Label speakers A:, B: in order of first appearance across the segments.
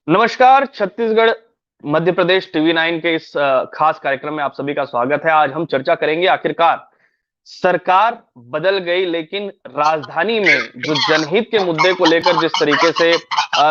A: नमस्कार। छत्तीसगढ़ मध्य प्रदेश टीवी 9 के इस खास कार्यक्रम में आप सभी का स्वागत है। आज हम चर्चा करेंगे आखिरकार सरकार बदल गई, लेकिन राजधानी में जो जनहित के मुद्दे को लेकर जिस तरीके से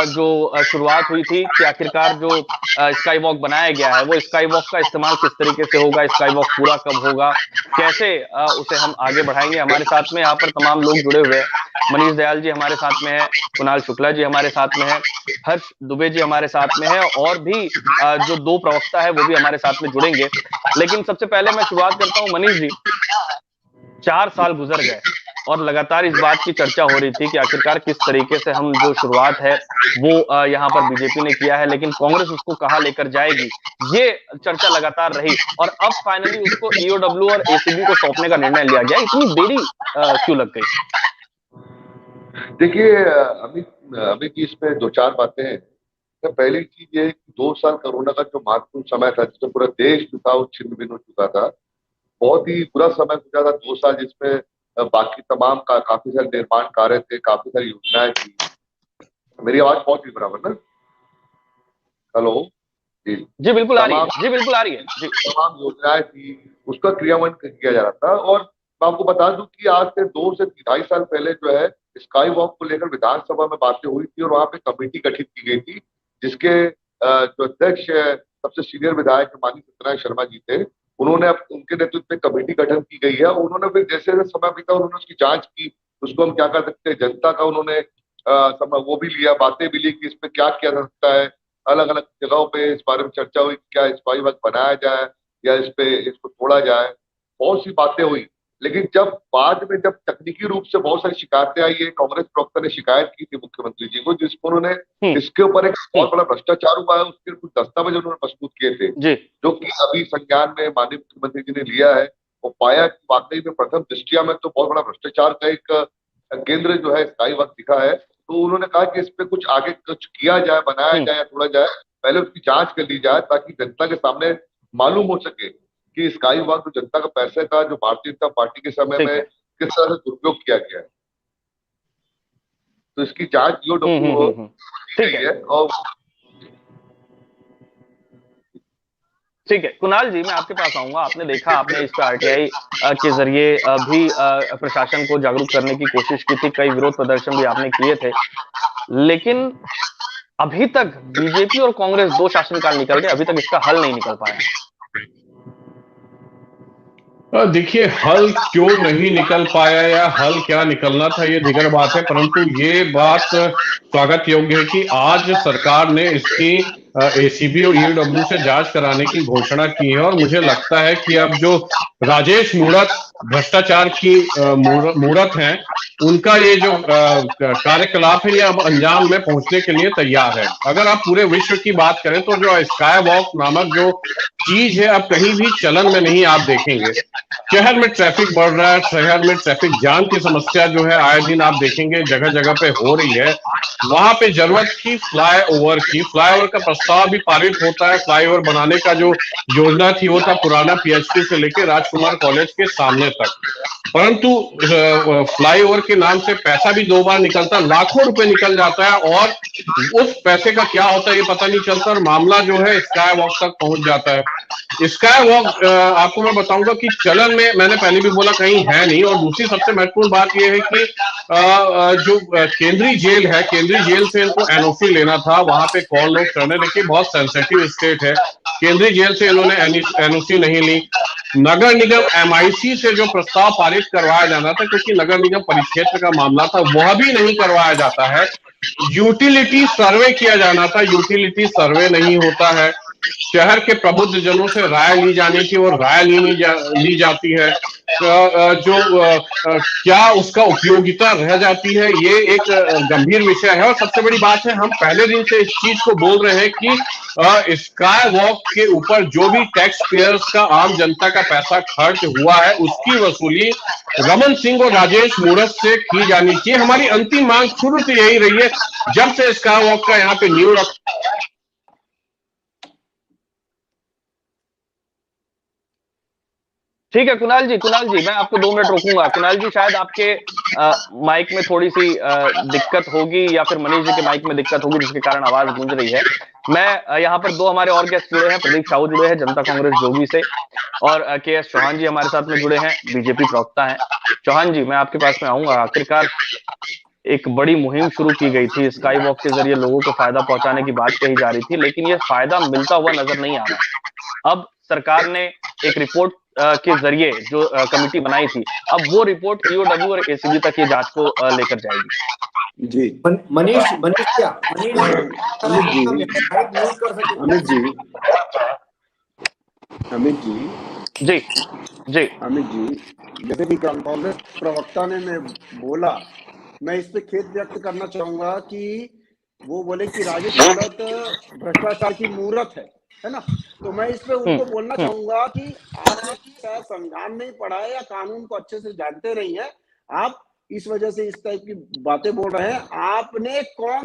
A: जो शुरुआत हुई थी कि आखिरकार जो स्काई वॉक बनाया गया है, वो स्काई वॉक का इस्तेमाल किस तरीके से होगा, स्काई वॉक पूरा कब होगा, कैसे उसे हम आगे बढ़ाएंगे। हमारे साथ में यहाँ पर तमाम लोग जुड़े हुए हैं। मनीष दयाल जी हमारे साथ में है, कुणाल शुक्ला जी हमारे साथ में है, हर्ष दुबे जी हमारे साथ में है, और भी जो दो प्रवक्ता है वो भी हमारे साथ में जुड़ेंगे। लेकिन सबसे पहले मैं शुरुआत करता हूं मनीष जी। 4 साल गुजर गए और लगातार इस बात की चर्चा हो रही थी कि आखिरकार किस तरीके से हम जो शुरुआत है वो यहाँ पर बीजेपी ने किया है, लेकिन कांग्रेस उसको कहां लेकर जाएगी, ये चर्चा लगातार रही। और अब फाइनली उसको ईओडब्ल्यू और एसीबी को सौंपने का निर्णय लिया गया। इतनी देरी क्यों लग गई?
B: देखिए अमित अमित जी, इसमें दो चार बातें हैं। तो पहली चीज ये है कि 2 साल कोरोना का जो महत्वपूर्ण समय था, जिसमें पूरा देश जो था वो छिन्न भिन्न हो चुका था। बहुत ही बुरा समय गुजरा था 2 साल, जिसमें बाकी तमाम काफी सारे निर्माण कार्य थे, काफी सारी योजनाएं थी। मेरी आवाज पहुंच रही बराबर ना? हेलो जी।
A: जी बिल्कुल आ रही है,
B: तमाम
A: जी बिल्कुल आ रही है जी।
B: तमाम योजनाएं थी, उसका क्रियान्वयन किया जा रहा था। और मैं आपको बता दूं कि आज से 2 से 2.5 साल पहले जो है स्काई वॉक को लेकर विधानसभा में बातें हुई थी, और वहां पे कमेटी गठित की गई थी, जिसके जो अध्यक्ष सबसे सीनियर विधायक माननीय सत्यनारायण शर्मा जी थे। उन्होंने उनके नेतृत्व में कमेटी गठन की गई है। उन्होंने फिर जैसे जैसे समय बीता उन्होंने उसकी जांच की, उसको हम क्या कर सकते हैं, जनता का उन्होंने समय वो भी लिया, बातें भी ली कि इसमें क्या किया जा सकता है। अलग अलग जगहों पे इस बारे में चर्चा हुई कि क्या स्पाई वक्त बनाया जाए या इसको तोड़ा जाए। बहुत सी बातें हुई। लेकिन जब बाद में जब तकनीकी रूप से बहुत सारी शिकायतें आई है, कांग्रेस प्रवक्ता ने शिकायत की थी मुख्यमंत्री जी को, जिसको उन्होंने
A: हम्म।
B: इसके ऊपर एक
A: हम्म।
B: बहुत बड़ा भ्रष्टाचार हुआ है, उसके कुछ दस्तावेज उन्होंने प्रस्तुत किए थे,
A: जी।
B: जो कि अभी संज्ञान में माननीय मुख्यमंत्री जी ने लिया है। वो पाया कि वाकई में प्रथम दृष्टिया में तो बहुत बड़ा भ्रष्टाचार का एक केंद्र जो है स्थायी वक्त दिखा है। तो उन्होंने कहा कि इस पे कुछ आगे कुछ किया जाए, बनाया
A: हम्म।
B: जाए या तोड़ा जाए। पहले उसकी जांच कर ली जाए, ताकि जनता के सामने मालूम हो सके कि स्काई वॉक जो जनता का पैसे का जो भारतीय जनता पार्टी के समय
A: ठीक
B: में
A: है।
B: किस तरह से दुरुपयोग किया गया है। तो इसकी जांच ईओडब्ल्यू की
A: ठीक
B: गई
A: है।
B: है। और
A: ठीक है कुणाल जी, मैं आपके पास आऊंगा। आपने देखा, आपने इस पे आरटीआई के जरिए भी प्रशासन को जागरूक करने की कोशिश की थी, कई विरोध प्रदर्शन भी आपने किए थे, लेकिन अभी तक बीजेपी और कांग्रेस दो शासनकाल निकल गए, अभी तक इसका हल नहीं निकल पाया।
C: देखिए, हल क्यों नहीं निकल पाया या हल क्या निकलना था ये दिगर बात है, परंतु ये बात स्वागत योग्य है कि आज सरकार ने इसकी एसीबी और ईओडब्ल्यू से जांच कराने की घोषणा की है। और मुझे लगता है कि अब जो राजेश मूरत भ्रष्टाचार की मूरत हैं, उनका ये जो कार्यकलाप है ये अब अंजाम में पहुंचने के लिए तैयार है। अगर आप पूरे विश्व की बात करें तो जो स्काई वॉक नामक जो चीज है अब कहीं भी चलन में नहीं आप देखेंगे। शहर में ट्रैफिक बढ़ रहा है, शहर में ट्रैफिक जाम की समस्या जो है आए दिन आप देखेंगे जगह जगह पे हो रही है। वहां पे जरूरत थी फ्लाईओवर का प्रस्ताव भी पारित होता है। फ्लाईओवर बनाने का जो योजना थी वो था पुराना पीएचडी से लेकर राजकुमार कॉलेज के सामने तक, परंतु फ्लाईओवर के नाम से पैसा भी 2 बार निकलता, लाखों रुपए निकल जाता है, और उस पैसे का क्या होता है ये पता नहीं चलता, और मामला जो है स्काई वॉक तक पहुंच जाता है। स्काई वॉक आपको मैं बताऊंगा कि चलन में, मैंने पहले भी बोला, कहीं है नहीं। और दूसरी सबसे महत्वपूर्ण बात यह है कि जो केंद्रीय जेल है, केंद्रीय जेल से इनको एनओसी लेना था। वहां पे कौन लोग चढ़ने, देखिए बहुत सेंसिटिव स्टेट है, केंद्रीय जेल से इन्होंने एनओसी नहीं ली। नगर निगम एमआईसी से जो प्रस्ताव पारित करवाया जाना था, क्योंकि नगर निगम परिक्षेत्र का मामला था, वह भी नहीं करवाया जाता है। यूटिलिटी सर्वे किया जाना था, यूटिलिटी सर्वे नहीं होता है। शहर के प्रबुद्ध जनों से राय ली जानी थी और राय ली जाती है। क्या उसका उपयोगिता रह जाती है, ये एक गंभीर विषय है। और सबसे बड़ी बात है, हम पहले दिन से इस चीज को बोल रहे हैं कि स्काई वॉक के ऊपर जो भी टैक्स पेयर्स का, आम जनता का पैसा खर्च हुआ है, उसकी वसूली रमन सिंह और राजेश मूरत से की जानी चाहिए। हमारी अंतिम मांग शुरू से यही रही है, जब से स्काई वॉक का यहाँ पे नींव रखा।
A: ठीक है कुणाल जी मैं आपको 2 मिनट रोकूंगा। कुणाल जी शायद आपके माइक में थोड़ी सी दिक्कत होगी, या फिर मनीष जी के माइक में दिक्कत होगी, जिसके कारण आवाज गूंज रही है। मैं यहाँ पर 2 हमारे और गेस्ट जुड़े हैं, प्रदीप साहू जुड़े हैं जनता कांग्रेस जोगी से, और के एस चौहान जी हमारे साथ में जुड़े हैं, बीजेपी प्रवक्ता हैं। चौहान जी मैं आपके पास में आऊंगा। आखिरकार एक बड़ी मुहिम शुरू की गई थी, स्काई वॉक के जरिए लोगों को फायदा पहुंचाने की बात कही जा रही थी, लेकिन ये फायदा मिलता हुआ नजर नहीं आ रहा है। अब सरकार ने एक रिपोर्ट के जरिए जो कमेटी बनाई थी, अब वो रिपोर्ट ईओडब्ल्यू और एसीबी तक ये जांच को लेकर जाएगी।
D: जी
E: मनीष मनीष क्या मनीष
D: अमित जी
E: म्यूट कर सकते
D: अमित जी अमित जी
A: जी जी
D: अमित जी, जैसे कि कांग्रेस प्रवक्ता ने मैं बोला, मैं इस पे खेद व्यक्त करना चाहूंगा कि वो बोले कि राजेश मूरत भ्रष्टाचार की मूरत है ना। तो मैं इस पे उनको बोलना चाहूंगा कि आपने शायद संविधान नहीं पढ़ा है या कानून को अच्छे से जानते नहीं है, आप इस वजह से इस टाइप की बातें बोल रहे हैं। आपने कौन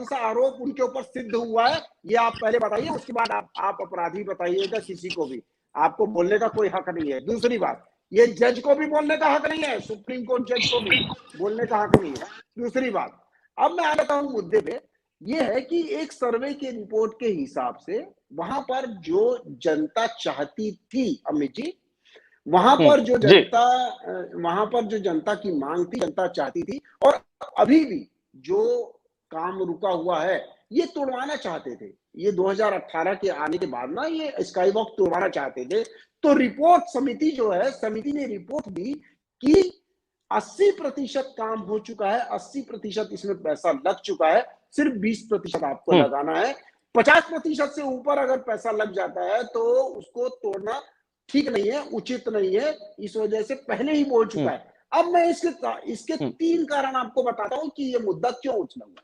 D: सा आरोप उनके ऊपर सिद्ध हुआ है ये आप पहले बताइए, उसके बाद आप अपराधी बताइएगा। किसी को भी आपको बोलने का कोई हक नहीं है। दूसरी बात, ये जज को भी बोलने का हक नहीं है, सुप्रीम कोर्ट जज को भी बोलने का हक नहीं है। दूसरी बात, अब मैं आ जाता हूं मुद्दे पे, ये है कि एक सर्वे के रिपोर्ट के हिसाब से वहां पर जो जनता चाहती थी अमित जी, वहां पर जो जनता की मांग थी, जनता चाहती थी, और अभी भी जो काम रुका हुआ है ये तोड़वाना चाहते थे। ये 2018 के आने के बाद ना ये स्काई वॉक तोड़वाना चाहते थे। तो रिपोर्ट समिति जो है, समिति ने रिपोर्ट दी कि 80% काम हो चुका है, 80% इसमें पैसा लग चुका है, सिर्फ 20% आपको लगाना है। 50% से ऊपर अगर पैसा लग जाता है तो उसको तोड़ना ठीक नहीं है, उचित नहीं है, इस वजह से पहले ही बोल चुका है। अब मैं इसके 3 कारण आपको बताता हूं कि ये मुद्दा क्यों उछला हुआ।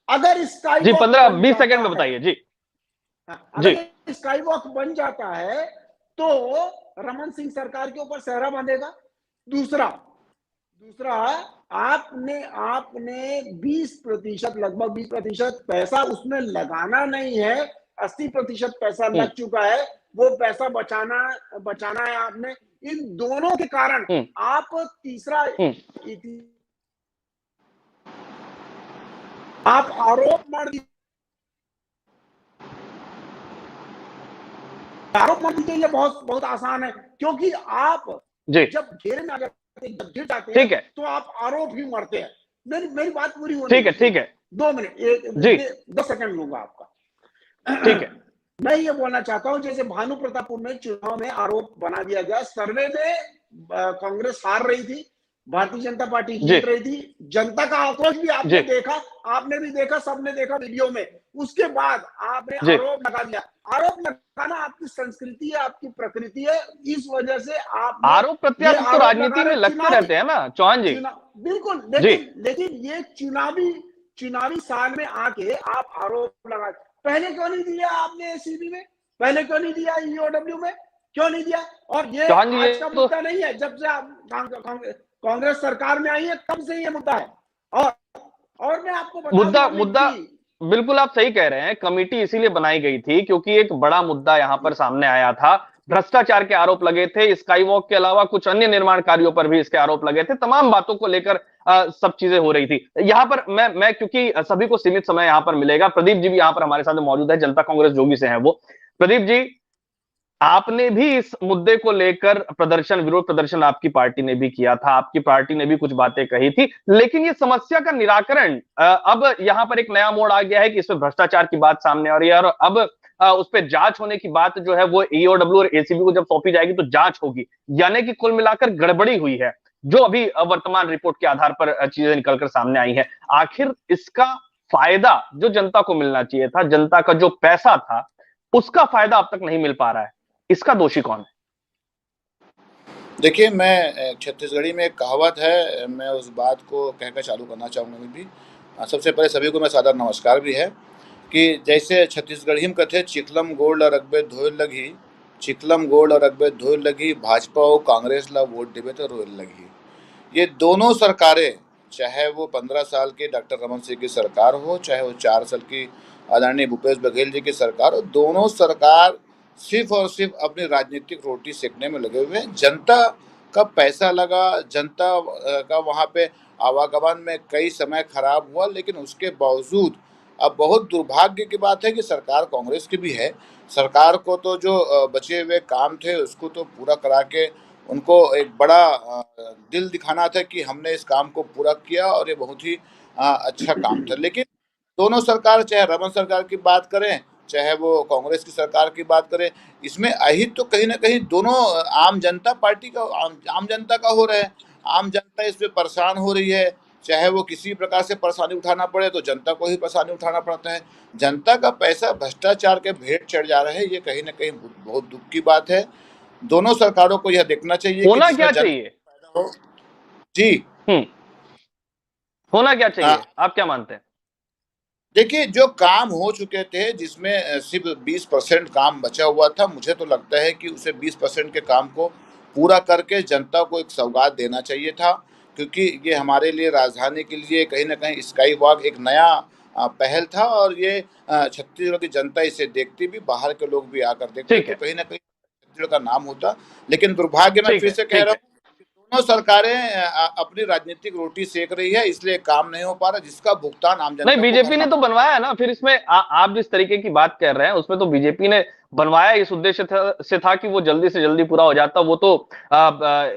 D: अगर स्काई
A: जी
D: वॉक
A: 15-20 सेकंड में बताइए जी।
D: अगर स्काई वॉक बन जाता है तो रमन सिंह सरकार के ऊपर सहरा बांधेगा। दूसरा आपने 20%, लगभग 20% पैसा उसमें लगाना नहीं है, 80% पैसा लग चुका है, वो पैसा बचाना है आपने। इन दोनों के कारण आप आप आरोप मत दीजिए, ये बहुत आसान है, क्योंकि आप जब घेरे में आ जाते हैं, जब गिर जाते हैं, तो आप आरोप ही मरते हैं। मेरी बात पूरी होनी चाहिए।
A: ठीक है
D: 2 मिनट 10 सेकंड लूंगा आपका।
A: ठीक है।
D: मैं ये बोलना चाहता हूं, जैसे भानु प्रतापपुर में चुनाव में आरोप बना दिया गया, सर्वे में कांग्रेस हार रही थी, भारतीय जनता पार्टी जीत रही थी, जनता का आक्रोश भी आपने देखा, आपने भी देखा, सबने देखा वीडियो में। उसके बाद आपने आरोप लगा दिया। आरोप लगाना आपकी संस्कृति है, आपकी प्रकृति है, इस वजह से आप
A: आरोप प्रत्यारोप तो राजनीति में लगते रहते हैं ना चौहान जी।
D: बिल्कुल, लेकिन ये चुनावी साल में आके आप आरोप लगा, पहले क्यों नहीं दिया आपने एसीबी में, पहले क्यों नहीं दिया ईओडब्ल्यू में, क्यों नहीं दिया? और ये आज का मुद्दा नहीं है, जब से आप कांग्रेस सरकार में आई है तब से ये मुद्दा है। और मैं आपको
A: मुद्दा बिल्कुल आप सही कह रहे हैं। कमेटी इसीलिए बनाई गई थी क्योंकि एक बड़ा मुद्दा यहां पर सामने आया था, भ्रष्टाचार के आरोप लगे थे, स्काई वॉक के अलावा कुछ अन्य निर्माण कार्यों पर भी इसके आरोप लगे थे, तमाम बातों को लेकर सब चीजें हो रही थी। यहां पर मैं क्योंकि सभी को सीमित समय यहां पर मिलेगा, प्रदीप जी भी यहां पर हमारे साथ मौजूद है, जनता कांग्रेस जोगी से हैं वो। प्रदीप जी, आपने भी इस मुद्दे को लेकर विरोध प्रदर्शन आपकी पार्टी ने भी किया था, आपकी पार्टी ने भी कुछ बातें कही थी, लेकिन ये समस्या का निराकरण अब यहां पर एक नया मोड़ आ गया है कि इसमें भ्रष्टाचार की बात सामने आ रही है, और अब उस पर जांच होने की बात जो है वो ईओडब्ल्यू और एसीबी को जब सौंपी जाएगी तो जांच होगी, यानी कि कुल मिलाकर गड़बड़ी हुई है जो अभी वर्तमान रिपोर्ट के आधार पर चीजें निकलकर सामने आई है। आखिर इसका फायदा जो जनता को मिलना चाहिए था, जनता का जो पैसा था, उसका फायदा अब तक नहीं मिल पा रहा है, इसका दोषी कौन है?
F: देखिए, मैं छत्तीसगढ़ी में एक कहावत है, मैं उस बात को कहकर चालू करना चाहूँगा भी। सबसे पहले सभी को मैं सादर नमस्कार भी है कि जैसे छत्तीसगढ़ी में कहते चिखलम गोड़ ल रखबे धोए लगी, चिखलम गोड़ ल रखबे धोए लगी, भाजपा और कांग्रेस ला वोट देवे तो रोए लगी। ये दोनों सरकारें, चाहे वो 15 साल की डॉक्टर रमन सिंह की सरकार हो, चाहे वो 4 साल की आदरणीय भूपेश बघेल जी की सरकार हो, दोनों सरकार सिर्फ और सिर्फ अपनी राजनीतिक रोटी सेकने में लगे हुए हैं। जनता का पैसा लगा, जनता का वहाँ पे आवागमन में कई समय खराब हुआ, लेकिन उसके बावजूद अब बहुत दुर्भाग्य की बात है कि सरकार कांग्रेस की भी है। सरकार को तो जो बचे हुए काम थे उसको तो पूरा करा के उनको एक बड़ा दिल दिखाना था कि हमने इस काम को पूरा किया और ये बहुत ही अच्छा काम था। लेकिन दोनों सरकार, चाहे रमन सरकार की बात करें चाहे वो कांग्रेस की सरकार की बात करें, इसमें अहित तो कहीं ना कहीं दोनों आम जनता पार्टी का, आम जनता का हो रहा है। आम जनता इसमें परेशान हो रही है, चाहे वो किसी प्रकार से परेशानी उठाना पड़े तो जनता को ही परेशानी उठाना पड़ता है। जनता का पैसा भ्रष्टाचार के भेंट चढ़ जा रहा है, ये कहीं ना कहीं बहुत दुख की बात है। दोनों सरकारों को यह देखना चाहिए कि
A: होना
F: जिसमें
A: क्या
F: जनता
A: चाहिए?
F: पैदा हो। जी
A: होना क्या चाहिए,
F: हाँ,
A: आप क्या मानते हैं?
F: देखिए जो काम हो चुके थे जिसमें सिर्फ 20% काम बचा हुआ था, मुझे तो लगता है कि उसे 20% के काम को पूरा करके जनता को एक सौगात देना चाहिए था, क्योंकि ये हमारे लिए राजधानी के लिए कहीं ना कहीं स्काई वॉक एक नया पहल था और ये छत्तीसगढ़ की जनता इसे देखती भी, बाहर के लोग भी आकर देखते
A: ठीक
F: तो
A: है,
F: कहीं ना कहीं छत्तीसगढ़ का नाम होता। लेकिन दुर्भाग्य, मैं
A: ठीक
F: फिर
A: है,
F: से कह
A: ठीक
F: रहा
A: है।
F: हूँ, दोनों सरकारें अपनी राजनीतिक रोटी सेक रही है, इसलिए काम नहीं हो पा रहा, जिसका भुगतान आम
A: नहीं,
F: जनता को
A: बीजेपी ने
F: करना
A: तो
F: पड़ा।
A: बनवाया है ना, फिर इसमें आप जिस तरीके की बात कर रहे हैं उसमें तो बीजेपी ने बनवाया इस उद्देश्य से था कि वो जल्दी से जल्दी पूरा हो जाता। वो तो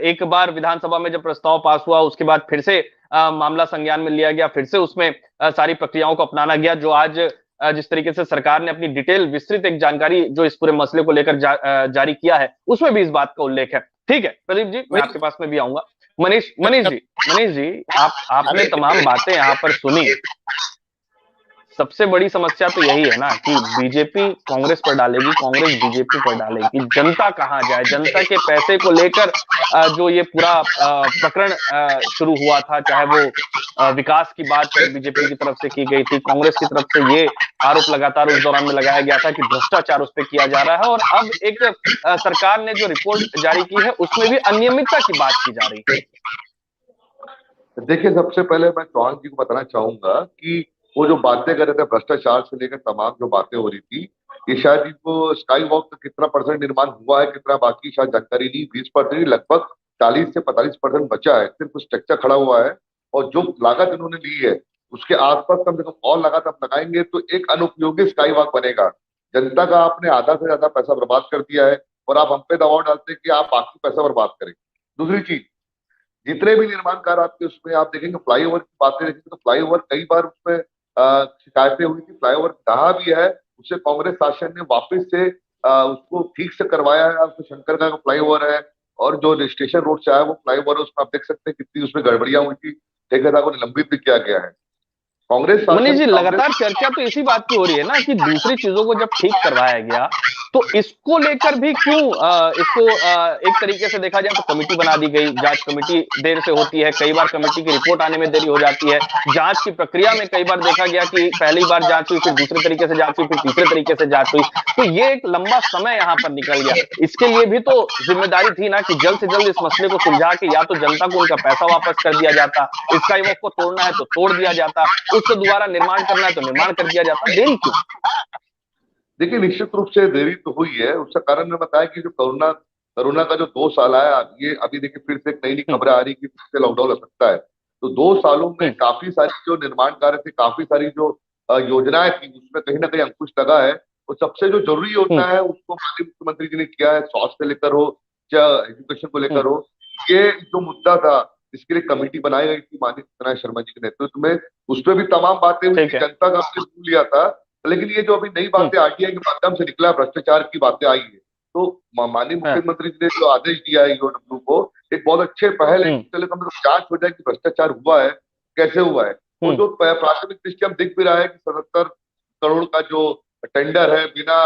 A: एक बार विधानसभा में जब प्रस्ताव पास हुआ उसके बाद फिर से मामला संज्ञान में लिया गया, फिर से उसमें सारी प्रक्रियाओं को अपनाना गया। जो आज जिस तरीके से सरकार ने अपनी डिटेल विस्तृत एक जानकारी जो इस पूरे मसले को लेकर जारी किया है, उसमें भी इस बात का उल्लेख है। ठीक है प्रदीप जी, मैं
F: वही
A: आपके पास में भी आऊंगा। मनीष जी, आपने तमाम बातें यहाँ पर सुनी। सबसे बड़ी समस्या तो यही है ना कि बीजेपी कांग्रेस पर डालेगी, कांग्रेस बीजेपी पर डालेगी, जनता कहां जाए? जनता के पैसे को लेकर जो ये पूरा प्रकरण शुरू हुआ था, चाहे वो विकास की बात बीजेपी की तरफ से की गई थी, कांग्रेस की तरफ से ये आरोप लगातार उस दौरान में लगाया गया था कि भ्रष्टाचार उस पर किया जा रहा है, और अब एक सरकार ने जो रिपोर्ट जारी की है उसमें भी अनियमितता की बात की जा रही है।
B: देखिए, सबसे पहले मैं चौहान जी को बताना चाहूंगा कि वो जो बातें कर रहे थे भ्रष्टाचार से लेकर तमाम जो बातें हो रही थी, ये शायद इनको स्काई वॉक का कितना परसेंट निर्माण हुआ है, कितना बाकी शायद जानकारी नहीं। 20% लगभग 40 से 45% बचा है, सिर्फ स्ट्रक्चर खड़ा हुआ है। और जो लागत इन्होंने ली है उसके आसपास कम से कम और लागत आप लगाएंगे तो एक अनुपयोगी स्काई वॉक बनेगा। जनता का आपने आधा से ज्यादा पैसा बर्बाद कर दिया है और आप हम पे दबाव डालते हैं कि आप बाकी पैसा बर्बाद करें। दूसरी चीज, जितने भी निर्माण कार्य आपके उसमें आप देखेंगे, फ्लाईओवर की बातें देखेंगे तो फ्लाईओवर कई बार उसमें शिकायतें हुई थी। फ्लाईओवर जहां भी है उसे कांग्रेस शासन ने वापस से उसको ठीक से करवाया है। उसमें शंकर का फ्लाईओवर है और जो स्टेशन रोड से आया वो फ्लाईओवर है, उसमें आप देख सकते हैं कितनी उसमें गड़बड़ियां हुई थी। ठेकेदार को निलंबित भी किया गया है। कांग्रेस
A: मनीष
B: शासन
A: जी,
B: कांग्रेस
A: लगातार चर्चा तो इसी बात की हो रही है ना कि दूसरी चीजों को जब ठीक करवाया गया तो इसको लेकर भी क्यों इसको एक तरीके से देखा जाए तो कमेटी बना दी गई। जांच कमेटी देर से होती है, कई बार कमेटी की रिपोर्ट आने में देरी हो जाती है। जांच की प्रक्रिया में कई बार देखा गया कि पहली बार जांच हुई, फिर दूसरे तरीके से जांच हुई, फिर तीसरे तरीके से जांच हुई, तो ये एक लंबा समय यहाँ पर निकल गया। इसके लिए भी तो जिम्मेदारी थी ना कि जल्द से जल्द इस मसले को सुलझा के या तो जनता को उनका पैसा वापस कर दिया जाता, स्काई वॉक को तोड़ना है तो तोड़ दिया जाता, उसको दोबारा निर्माण करना है तो निर्माण कर दिया जाता। देरी क्यों?
B: देखिए, निश्चित रूप से देरी तो हुई है। उसका कारण मैं बताया कि जो कोरोना कोरोना का जो 2 साल आया, ये अभी देखिए फिर से एक नई नई खबरें आ रही कि फिर से लॉकडाउन हो सकता है। तो 2 सालों में काफी सारी जो निर्माण कार्य थे, काफी सारी जो योजनाएं थी, उसमें कहीं ना कहीं अंकुश लगा है। और सबसे जो जरूरी योजना है उसको माननीय मुख्यमंत्री जी ने किया है, स्वास्थ्य लेकर हो या एजुकेशन को लेकर हो। ये जो मुद्दा था इसके लिए कमेटी बनाई गई थी माननीय सत्यनारायण शर्मा जी के नेतृत्व में, उसमें भी तमाम बातें हुई
A: ठीक
B: थी,
A: है।
B: जनता का आपने सुन लिया था। लेकिन ये जो अभी नई बातें आरटीआई के माध्यम से निकला, भ्रष्टाचार की बातें आई है, तो माननीय मुख्यमंत्री जी ने जो आदेश दिया है ईओडब्ल्यू को, एक बहुत अच्छे पहल है कि चलो कम से कम जांच हो जाए कि भ्रष्टाचार हुआ है, कैसे हुआ है। और जो प्राथमिक दृष्टि हम देख भी रहा है कि 77 करोड़ का जो टेंडर है बिना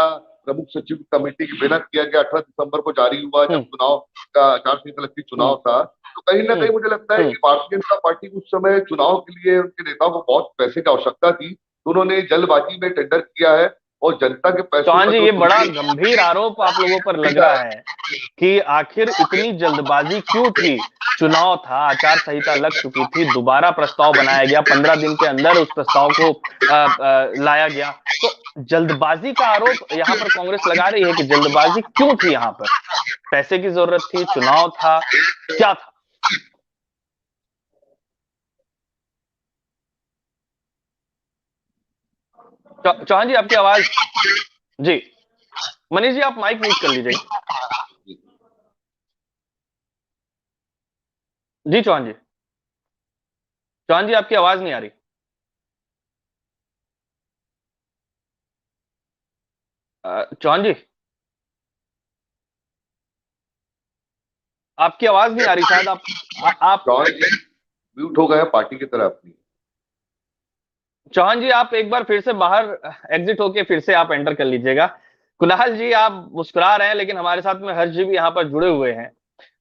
B: प्रमुख सचिव कमेटी के बिना किया गया, 18 दिसंबर को जारी हुआ जब चुनाव का आचार संहिता लगती चुनाव था। तो कहीं ना कहीं मुझे लगता है कि भारतीय जनता पार्टी उस समय चुनाव के लिए उनके नेताओं को बहुत पैसे की आवश्यकता थी, तो उन्होंने जल्दबाजी में टेंडर किया है और जनता के पैसों
A: चौहान
B: का
A: जी,
B: जो
A: ये बड़ा
B: चोरी
A: गंभीर आरोप आप लोगों पर लग रहा है कि आखिर इतनी जल्दबाजी क्यों थी। चुनाव था, आचार संहिता लग चुकी थी, दोबारा प्रस्ताव बनाया गया, 15 दिन के अंदर उस प्रस्ताव को लाया गया। तो जल्दबाजी का आरोप यहाँ पर कांग्रेस लगा रही है कि जल्दबाजी क्यों थी यहाँ पर? पैसे की जरूरत थी, चुनाव था, क्या था? चौहान जी, आपकी आवाज। जी, मनीष जी, आप माइक म्यूट कर लीजिए। जी चौहान जी, चौहान जी, आपकी आवाज नहीं आ रही। चौहान जी, आपकी आवाज नहीं आ रही, शायद आप
B: म्यूट हो गया पार्टी की तरह अपनी।
A: चौहान जी, आप एक बार फिर से बाहर एग्जिट होके फिर से आप एंटर कर लीजिएगा। कुणाल जी, आप मुस्कुरा रहे हैं, लेकिन हमारे साथ में हर्ष जी भी यहाँ पर जुड़े हुए हैं,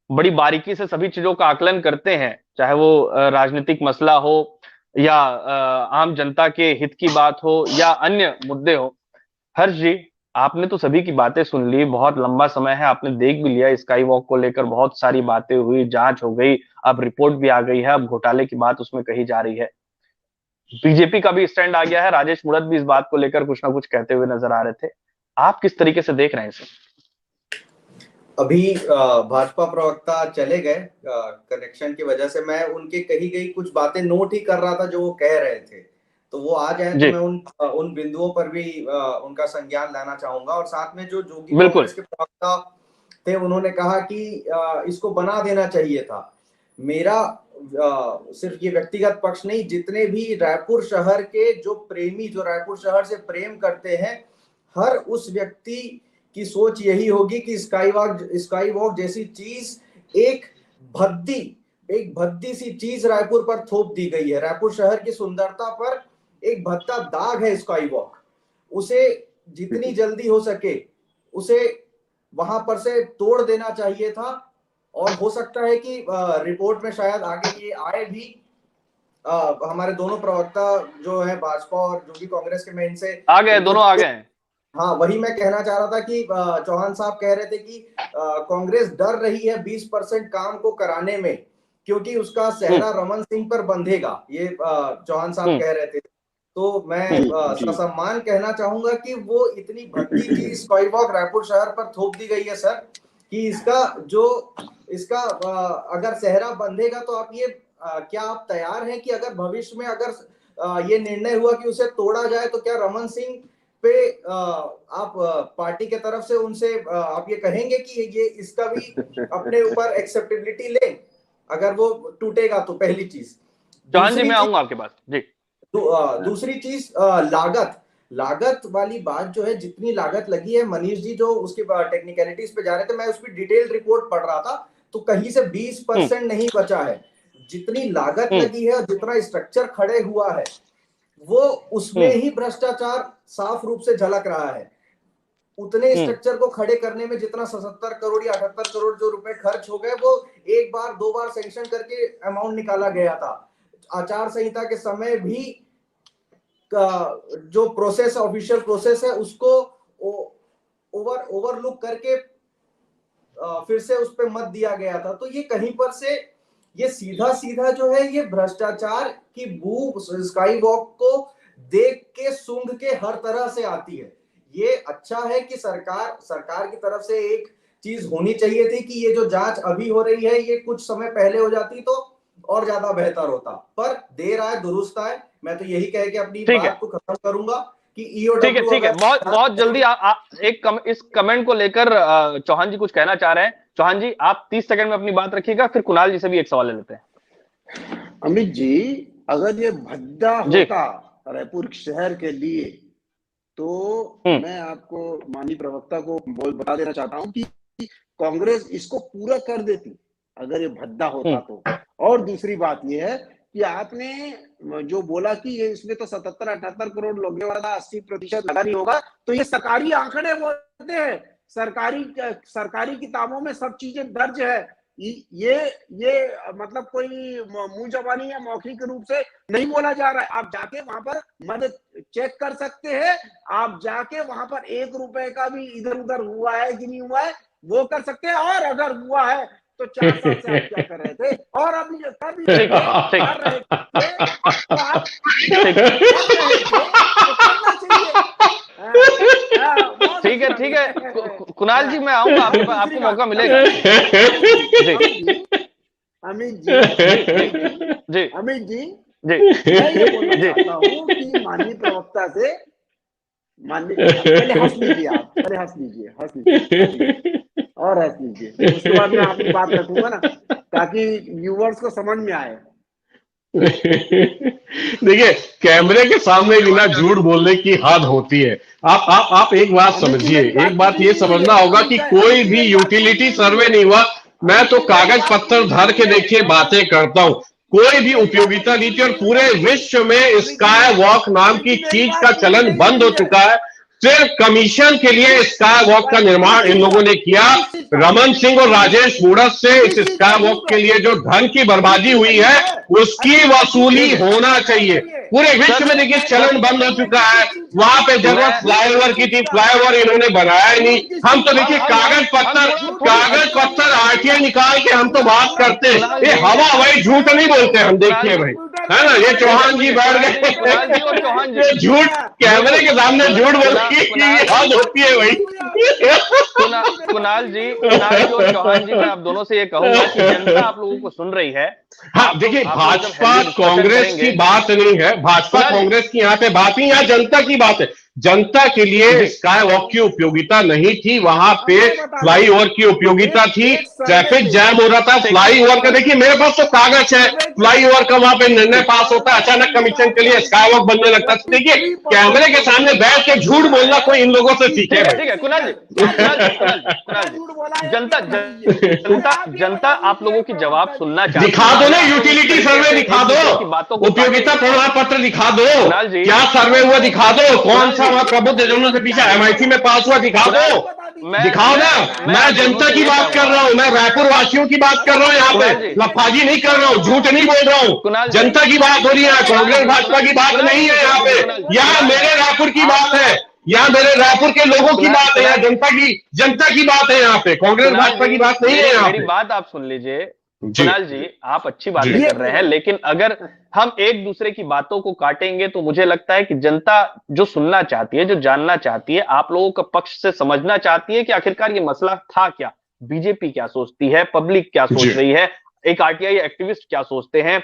A: बड़ी बारीकी से सभी चीजों का आकलन करते हैं, चाहे वो राजनीतिक मसला हो या आम जनता के हित की बात हो या अन्य मुद्दे हो। हर्ष जी, आपने तो सभी की बातें सुन ली, बहुत लंबा समय है, आपने देख भी लिया, स्काई वॉक को लेकर बहुत सारी बातें हुई, जांच हो गई, अब रिपोर्ट भी आ गई है, अब घोटाले की बात उसमें कही जा रही है। बीजेपी का भी स्टैंड आ गया है, राजेश मूणत भी इस बात को लेकर कुछ ना कुछ कहते हुए नजर आ रहे थे। आप किस तरीके से देख रहे हैं इसे?
E: अभी भाजपा प्रवक्ता चले गए कनेक्शन की वजह से, मैं उनके कही गई कुछ बातें नोट ही कर रहा था जो वो कह रहे थे, तो वो आ जाए तो मैं उन बिंदुओं पर भी उनका संज्ञान लेना चाहूंगा। और साथ में जो जोगी कांग्रेस के प्रवक्ता थे, उन्होंने कहा कि इसको बना देना चाहिए था। मेरा सिर्फ ये व्यक्तिगत पक्ष नहीं, जितने भी रायपुर शहर के जो प्रेमी, जो रायपुर शहर से प्रेम करते हैं, हर उस व्यक्ति की सोच यही होगी कि स्काई वॉक जैसी चीज एक भद्दी सी चीज रायपुर पर थोप दी गई है। रायपुर शहर की सुंदरता पर एक भद्दा दाग है स्काई वॉक। उसे जितनी जल्दी हो सके उसे वहां पर से तोड़ देना चाहिए था। और हो सकता है कि रिपोर्ट में शायद आगे ये आए भी। हमारे दोनों प्रवक्ता जो है भाजपा और जोगी कांग्रेस के, मैं इनसे
A: आ गए, दोनों आ गए।
E: हाँ, वही मैं कहना चाह रहा था कि चौहान साहब कह रहे थे कि कांग्रेस डर रही है 20% काम को कराने में, क्योंकि उसका सेहरा रमन सिंह पर बंधेगा, ये चौहान साहब कह रहे थे। तो मैं ससम्मान कहना चाहूंगा कि वो इतनी भद्दी चीज स्काई वॉक रायपुर शहर पर थोप दी गई है सर, कि इसका अगर सेहरा बंधेगा तो आप ये क्या आप तैयार हैं कि अगर भविष्य में अगर ये निर्णय हुआ कि उसे तोड़ा जाए, तो क्या रमन सिंह पे आप पार्टी के तरफ से उनसे आप ये कहेंगे कि ये इसका भी अपने ऊपर एक्सेप्टेबिलिटी ले अगर वो टूटेगा? तो पहली चीज।
A: चौहान जी, मैं आऊंगा आपके पास जी।
E: दूसरी चीज, लागत वाली बात जो है, जितनी लागत लगी है, मनीष जी जो उसकी टेक्निकलिटीज पे जा रहे थे, मैं उसकी डिटेल रिपोर्ट पढ़ रहा था, तो कहीं से 20% नहीं बचा है। जितनी लागत लगी है और जितना स्ट्रक्चर खड़े हुआ है, वो उसमें ही भ्रष्टाचार साफ रूप से झलक रहा है। उतने स्ट्रक्चर को खड़े करने में जितना 77 करोड़ या 78 करोड़ जो रुपए खर्च हो गए, वो एक बार दो बार सैंक्शन करके अमाउंट निकाला गया था। आचार संहिता के समय भी जो प्रोसेस, ऑफिशियल प्रोसेस है, उसको ओवरलुक करके फिर से उस पर मत दिया गया था। तो ये कहीं पर से ये सीधा जो है, ये भ्रष्टाचार की बू स्काई वॉक को देख के सूंघ के हर तरह से आती है। ये अच्छा है कि सरकार की तरफ से एक चीज होनी चाहिए थी कि ये जो जांच अभी हो रही है, ये कुछ समय पहले हो जाती तो और ज्यादा बेहतर होता, पर देर आए दुरुस्त आए। मैं तो यही कह के अपनी बात को खत्म करूंगा कि ईओडब्ल्यू, ठीक है,
A: बहुत जल्दी इस कमेंट को लेकर चौहान जी कुछ कहना चाह रहे हैं। चौहान जी, आप 30 सेकंड में अपनी बात रखिएगा, फिर कुणाल जी से भी एक सवाल ले लेते हैं।
D: अमित जी, अगर ये भद्दा होता रायपुर शहर के लिए, तो मैं आपको माननीय प्रवक्ता को बता देना चाहता हूं कि कांग्रेस इसको पूरा कर देती अगर ये भद्दा होता तो। और दूसरी बात ये है कि आपने जो बोला कि ये इसमें तो 77-78 करोड़ लगने वाला था, 80% लगा नहीं होगा, तो ये सरकारी आंकड़े बोलते हैं, सरकारी किताबों में सब चीजें दर्ज है ये मतलब कोई मुंह जबानी या मौखिक रूप से नहीं बोला जा रहा है। आप जाके वहां पर मदद चेक कर सकते हैं, आप जाके वहां पर 1 रुपए का भी इधर उधर हुआ है कि नहीं हुआ है वो कर सकते हैं। और अगर हुआ है तो 4 साल से आप क्या कर रहे थे, और अभी कर रहे थे तो आप करना चाहिए।
A: ठीक है कुणाल जी, मैं आऊंगा आपको मौका मिलेगा।
D: अमित जी मैं ये बोलना चाहता हूँ कि माननीय प्रवक्ता से पहले हंस लीजिए, आप पहले हंस लीजिए और हंस लीजिए, उसके बाद मैं आपकी बात रखूंगा ना, ताकि व्यूवर्स को समझ में आए।
C: देखिए, कैमरे के सामने बिना झूठ बोलने की हद होती है। आप एक बात समझिए, एक बात ये समझना होगा कि कोई भी यूटिलिटी सर्वे नहीं हुआ। मैं तो कागज पत्थर धर के देखिए बातें करता हूं, कोई भी उपयोगिता नीति, और पूरे विश्व में स्काई वॉक नाम की चीज का चलन बंद हो चुका है। सिर्फ कमीशन के लिए स्काई वॉक का निर्माण इन लोगों ने किया। रमन सिंह और राजेश मूणत से इस स्काई वॉक के लिए जो धन की बर्बादी हुई है उसकी वसूली होना चाहिए। पूरे विश्व में देखिए चलन बंद हो चुका है। वहां पे जरूरत फ्लाईओवर की थी, फ्लाईओवर इन्होंने बनाया ही नहीं। हम तो देखिए कागज पत्थर आरटीआई निकाल के हम तो बात करते हैं, ये हवा हवाई झूठ नहीं बोलते हम। देखिए भाई, है ना, ये चौहान जी बैठ गए झूठ कैमरे के सामने झूठ बोलने की हद होती है भाई।
A: कुणाल जी और चौहान जी, मैं आप दोनों से ये कहूंगा कि जनता आप लोगों को सुन रही है।
C: हाँ देखिए, भाजपा कांग्रेस की बात नहीं है, भाजपा कांग्रेस की यहाँ पे बात नहीं, यहाँ जनता की बात है। जनता के लिए स्काई वॉक की उपयोगिता नहीं थी, वहां पे फ्लाईओवर की उपयोगिता थी। ट्रैफिक जैम हो रहा था फ्लाईओवर का। देखिए मेरे पास तो कागज है, फ्लाईओवर का वहां पे निर्णय पास होता है, अचानक कमीशन के लिए स्काई वॉक बनने लगता है। देखिए कैमरे के सामने बैठ के झूठ बोलना कोई इन लोगों से सीखे।
A: ठीक है कुणाल जी, जनता आप लोगों की जवाब सुनना चाहती है।
C: दिखा दो ना, यूटिलिटी सर्वे दिखा दो, उपयोगिता प्रमाण पत्र दिखा दो, क्या सर्वे हुआ दिखा दो, कौन सा वहां प्रबुद्ध जनों से पीछे MIT में पास हुआ दिखा दो, दिखाओ ना। मैं जनता की बात कर रहा हूँ, मैं रायपुर वासियों की बात कर रहा हूँ, यहाँ पे लफाजी नहीं कर रहा हूँ, झूठ नहीं बोल रहा हूँ। जनता की बात हो रही है, कांग्रेस भाजपा की बात नहीं है यहाँ पे। यहाँ मेरे रायपुर की बात है, यहाँ मेरे रायपुर के लोगों की बात है, यहाँ जनता की बात है, यहाँ पे कांग्रेस भाजपा की बात नहीं है।
A: मेरी बात आप सुन लीजिए कुणाल जी, आप अच्छी बातें कर रहे हैं, लेकिन अगर हम एक दूसरे की बातों को काटेंगे तो मुझे लगता है कि जनता जो सुनना चाहती है, जो जानना चाहती है, आप लोगों का पक्ष से समझना चाहती है कि आखिरकार ये मसला था क्या, बीजेपी क्या सोचती है, पब्लिक क्या सोच रही है, एक आरटीआई एक्टिविस्ट क्या सोचते हैं,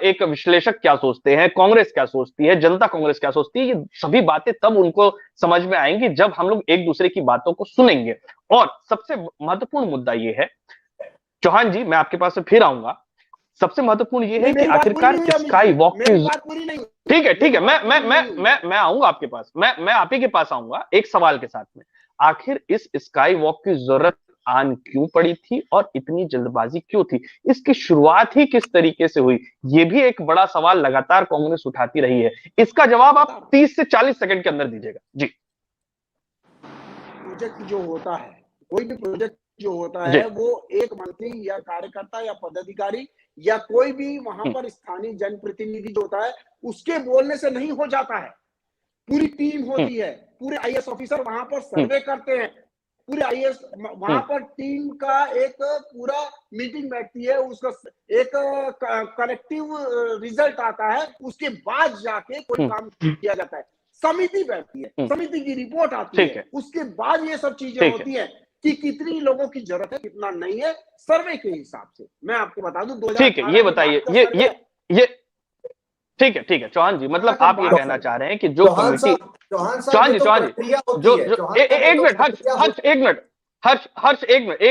A: एक विश्लेषक क्या सोचते हैं, कांग्रेस क्या सोचती है, जनता कांग्रेस क्या सोचती है। ये सभी बातें तब उनको समझ में आएंगी जब हम लोग एक दूसरे की बातों को सुनेंगे। और सबसे महत्वपूर्ण मुद्दा ये है, चौहान जी मैं आपके पास से फिर आऊंगा, सबसे महत्वपूर्ण ये है कि आखिरकार स्काई वॉक की, ठीक है मैं आऊंगा आपके पास, मैं आप ही के पास आऊंगा एक सवाल के साथ में। आखिर इस स्काई वॉक की जरूरत आन क्यों पड़ी थी और इतनी जल्दबाजी क्यों थी, इसकी शुरुआत ही किस तरीके से हुई, ये भी एक बड़ा सवाल लगातार कांग्रेस उठाती रही है। इसका जवाब आप 30 से 40 सेकंड के अंदर दीजिएगा जी।
D: प्रोजेक्ट जो होता है, कोई भी प्रोजेक्ट जो होता है, वो एक मंत्री या कार्यकर्ता या पदाधिकारी या कोई भी वहां पर स्थानीय जनप्रतिनिधि जो होता है उसके बोलने से नहीं हो जाता है। पूरी टीम होती है, पूरे IAS ऑफिसर वहां पर सर्वे करते हैं, पूरे IAS वहां पर टीम का एक पूरा मीटिंग बैठती है, उसका एक कलेक्टिव रिजल्ट आता है, उसके बाद जाके कोई काम किया जाता है। समिति बैठती है, समिति की रिपोर्ट आती है, उसके बाद ये सब चीजें होती है कि कितनी लोगों की जरूरत है, कितना नहीं है, सर्वे के हिसाब से। मैं आपको बता दूं 2018
A: ठीक है, ये बताइए, ये ठीक है चौहान जी, मतलब आप ये कहना चाह रहे हैं कि जो कमेटी, चौहान जी जो एक